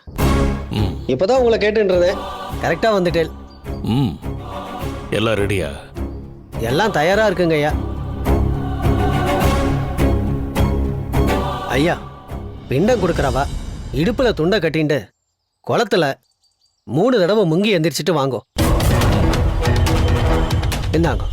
[SPEAKER 15] இப்பதான் உங்களை கேட்டுன்றதேன். கரெக்டா வந்துட்டேன்.
[SPEAKER 6] எல்லாம் ரெடியா?
[SPEAKER 15] எல்லாம் தயாரா இருக்குங்க ஐயா. ஐயா, பிண்டம் கொடுக்கறவா இடுப்புல துண்டை கட்டிண்டு குளத்துல 3 தடவை முங்கி எந்திரிச்சிட்டு வாங்கோ. என்னங்க?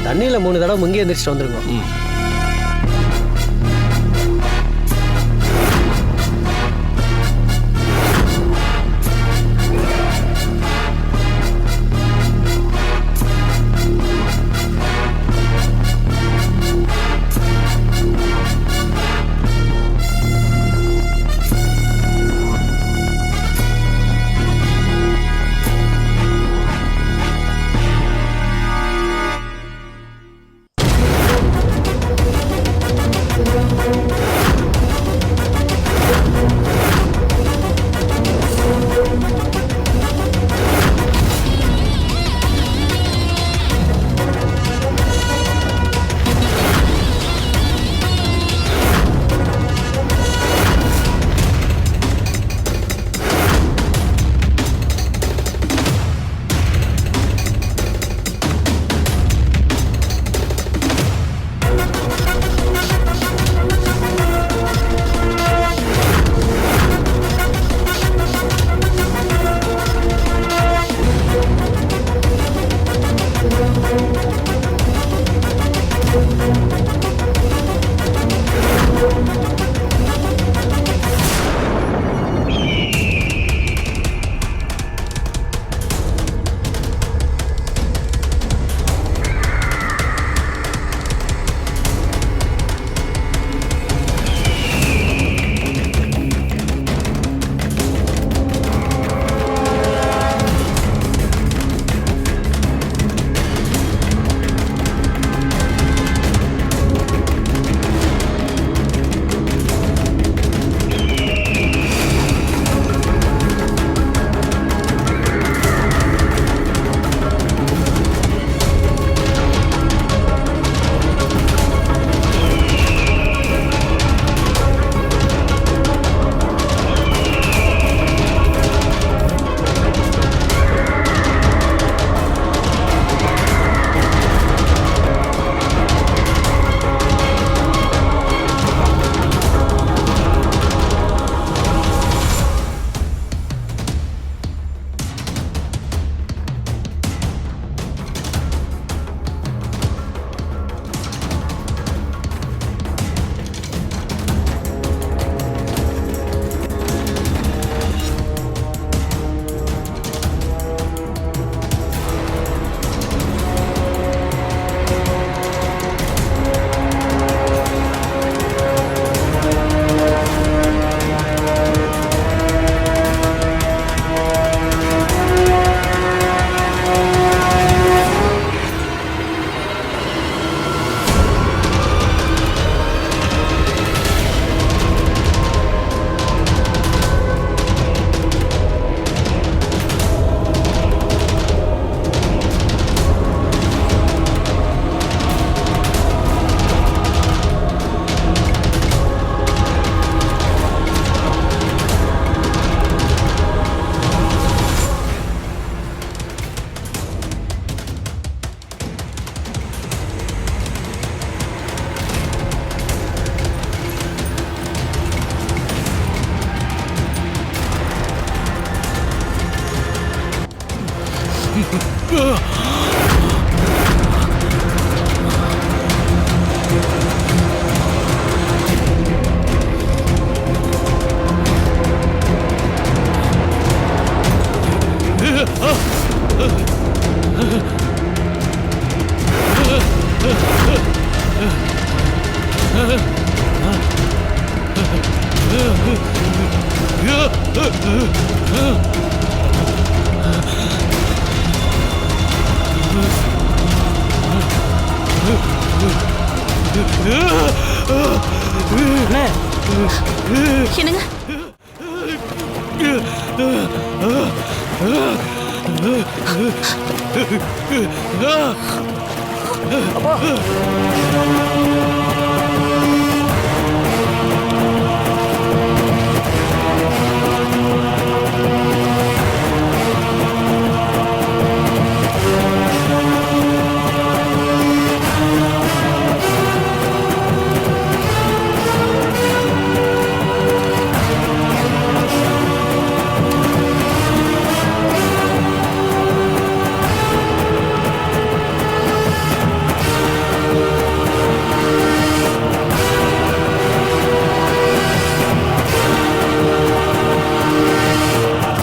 [SPEAKER 15] தண்ணியில 3 தடவை முங்கி எந்திரிச்சிட்டு வந்துருங்க.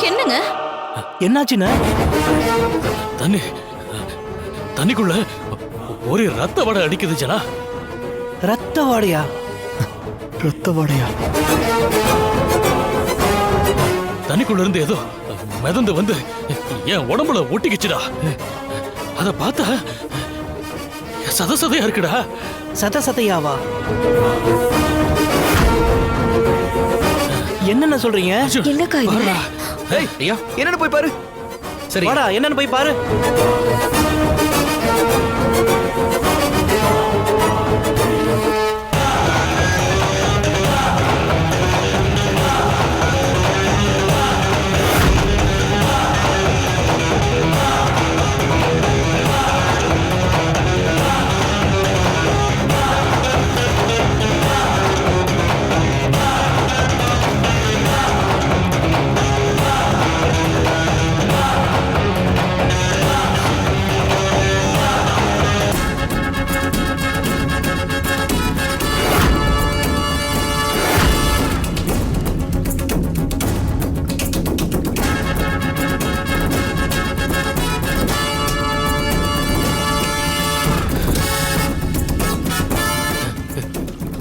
[SPEAKER 8] என்னங்க
[SPEAKER 11] என்னாச்சுண்ணே?
[SPEAKER 6] தண்ணிக்குள்ள ஒரு ரத்த வாடை அடிக்குது ஜனா.
[SPEAKER 11] ரத்த வாடையா?
[SPEAKER 5] ரத்த வாடையா?
[SPEAKER 6] தண்ணிக்குள்ள இருந்து ஏதோ மிதந்து வந்து என் உடம்புல ஒட்டிக்கிச்சுடா. அத பார்த்தா சதையா இருக்குடா.
[SPEAKER 11] சதையாவா? என்னென்ன சொல்றீங்க?
[SPEAKER 1] என்னக்கா இது?
[SPEAKER 11] ஐயா என்னன்னு போய் பாரு. சரி வாடா, என்னன்னு போய் பாரு.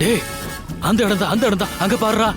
[SPEAKER 6] டேய், அந்த இடம் தான் அங்க பாருடா.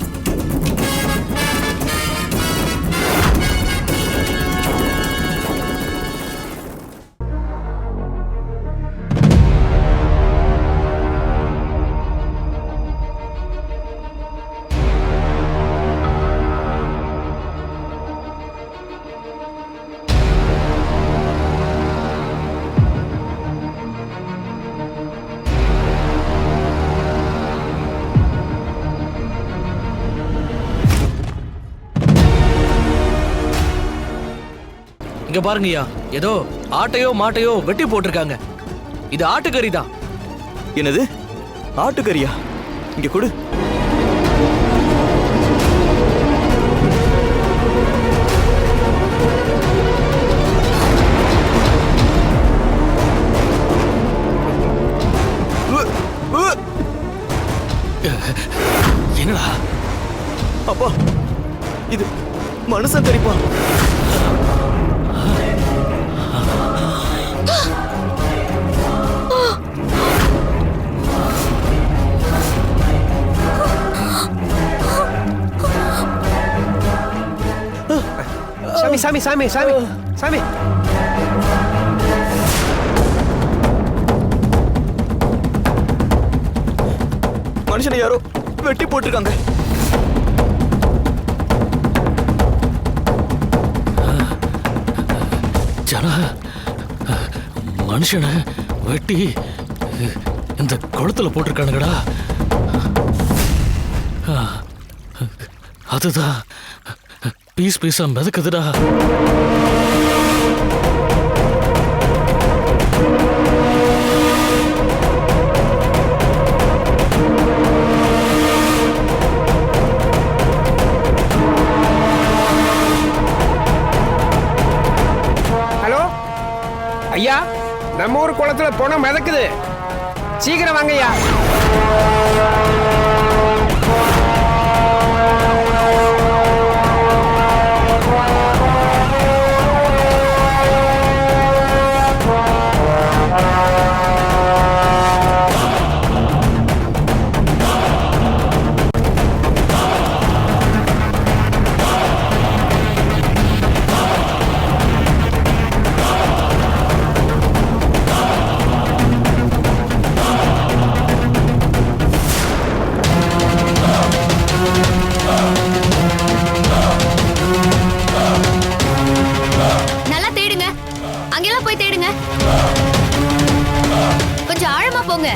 [SPEAKER 7] இங்க பாருங்கய்யா, ஏதோ ஆட்டையோ மாட்டையோ வெட்டி போட்டிருக்காங்க. இது ஆட்டுக்கறி தான்.
[SPEAKER 5] என்னது ஆட்டுக்கறியா? இங்க கொடு.
[SPEAKER 6] என்னடா?
[SPEAKER 5] அப்பா, இது மனுஷன் கறிப்பா.
[SPEAKER 15] சாமி சாமி சாமி சாமி.
[SPEAKER 5] மனுஷனை யாரோ வெட்டி போட்டிருக்காங்க.
[SPEAKER 6] ஜனா, மனுஷனை வெட்டி இந்த குளத்துல போட்டிருக்கானுங்கடா. அதுதான் பீஸா மிதக்குதுடா.
[SPEAKER 15] ஹலோ
[SPEAKER 16] நம்ம ஊர் குளத்துல பணம் மிதக்குது. சீக்கிரம் வாங்கய்யா.
[SPEAKER 3] நல்லா தேடுங்க. அங்கெல்லாம் போய் தேடுங்க. கொஞ்சம் ஆழமா போங்க.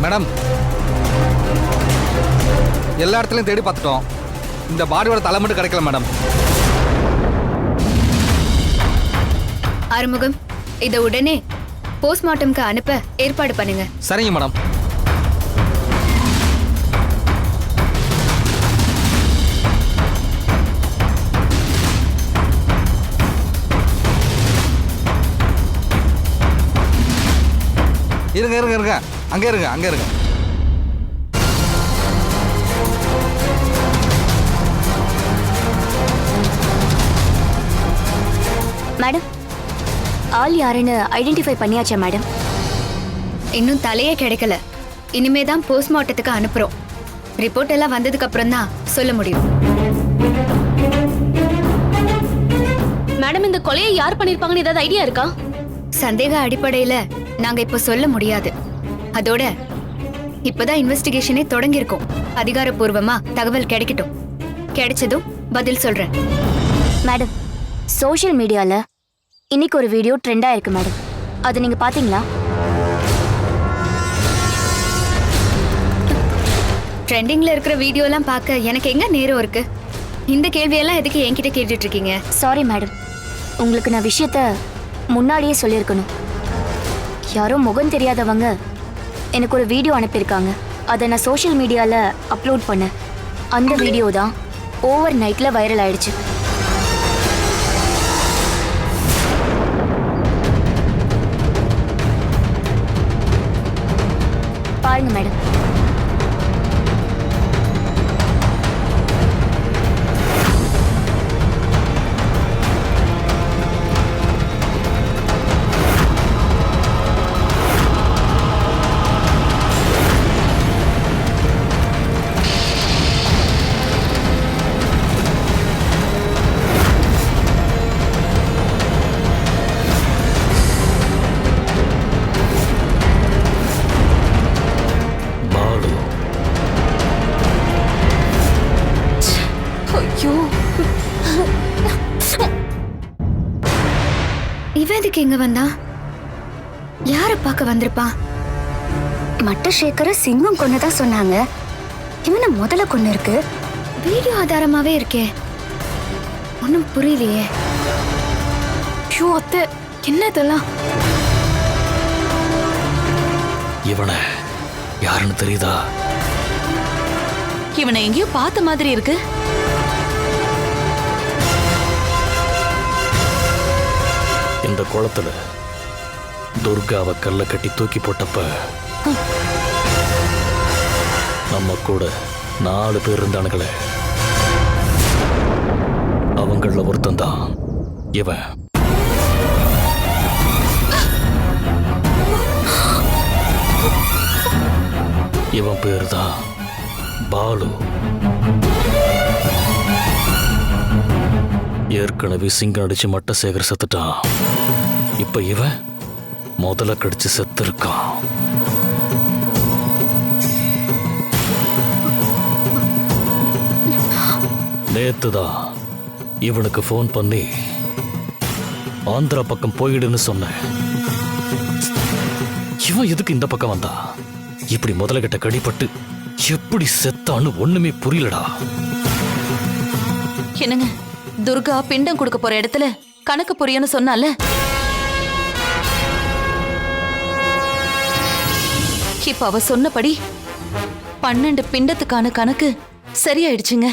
[SPEAKER 12] மேடம், எல்லா இடத்துலையும் தேடி பார்த்துட்டோம். இந்த பாடியோட தலை மட்டும் கிடைக்கல மேடம்.
[SPEAKER 3] ஆறுமுகம், இத உடனே போஸ்ட்மார்ட்டம்க்கு அனுப்ப ஏற்பாடு பண்ணுங்க.
[SPEAKER 12] சரிங்க மேடம். இருங்க இருங்க இருங்க, அங்கே இருங்க அங்கே இருங்க.
[SPEAKER 3] மேடம், ஆள் யாருன்னு ஐடென்டிஃபை பண்ணியாச்சா மேடம்? இன்னும் தலையே கிடைக்கல. இனிமே தான் போஸ்ட்மார்ட்டத்துக்கு அனுப்புறோம். ரிப்போர்ட் எல்லாம் வந்ததுக்கு அப்புறம் தான் சொல்ல முடியும். மேடம், இந்த கொலையை யார் பண்ணிருப்பாங்கன்னு ஏதாவது ஐடியா இருக்கா? சந்தேக அடிப்படையில நாங்க இப்ப சொல்ல முடியாது. அதோட இப்பதான் இன்வெஸ்டிகேஷனே தொடங்கியிருக்கோம். அதிகாரப்பூர்வமா தகவல் கிடைக்கட்டும். கிடைச்சதும் பதில் சொல்றேன்.
[SPEAKER 17] மேடம், சோஷியல் மீடியால இன்னைக்கு ஒரு வீடியோ ட்ரெண்டா இருக்கு மேடம். அது நீங்க பாத்தீங்களா?
[SPEAKER 3] ட்ரெண்டிங்ல இருக்கிற வீடியோ எல்லாம் பார்க்க எனக்கு எங்க நேரம் இருக்கு? இந்த கேள்வியெல்லாம் எதுக்கு என்கிட்ட கேட்டுட்டு இருக்கீங்க?
[SPEAKER 17] சாரி மேடம், உங்களுக்கு நான் விஷயத்த முன்னாடியே சொல்லியிருக்கணும். யாரோ முகம் தெரியாதவங்க எனக்கு ஒரு வீடியோ அனுப்பியிருக்காங்க. அதை நான் சோஷியல் மீடியால அப்லோட் பண்ணேன். அந்த வீடியோ தான் ஓவர் நைட்ல வைரல் ஆயிடுச்சு. பாருங்க மேடம்.
[SPEAKER 3] எதுக்கு இங்க வந்தா? யார பார்க்க வந்திருப்பான்?
[SPEAKER 17] மட்டசேகர சிங்கம் கொன்னதா சொன்னாங்க. இவனை முதல்ல கொண்டு இருக்கு.
[SPEAKER 3] வீடியோ ஆதாரமாவே இருக்கே. ஒன்னும் புரியலையே. ஷோ அத்தை, என்ன இதெல்லாம்?
[SPEAKER 6] இவனை யாருன்னு தெரியுதா?
[SPEAKER 8] இவனை எங்கேயோ பார்த்த மாதிரி இருக்கு.
[SPEAKER 6] இந்த குளத்துல துர்காவை கல்ல கட்டி தூக்கி போட்டப்ப நம்ம கூட 4 பேர் இருந்தானுங்களே, அவங்கள ஒருத்தன் தான் இவன். இவன் பேரு தான் பாலு. ஏற்கனவே சிங்கம் அடிச்சு மட்ட சேகர் செத்துட்டான். இப்ப இவன் முதல்ல கடிச்சு செத்துருக்கான். நேத்துதான் இவனுக்கு போன் பண்ணி ஆந்திரா பக்கம் போயிடுன்னு சொன்னேன். இவன் எதுக்கு இந்த பக்கம் வந்தா? இப்படி முதல்ல கிட்ட கடிப்பட்டு எப்படி செத்தான்னு ஒண்ணுமே புரியலடா.
[SPEAKER 8] என்னங்க, துர்கா பிண்டம் கொடுக்க போற இடத்துல கணக்கு புரியன்னு சொன்னால, இப்ப அவ சொன்னபடி 12 பிண்டத்துக்கான கணக்கு சரியாயிடுச்சுங்க.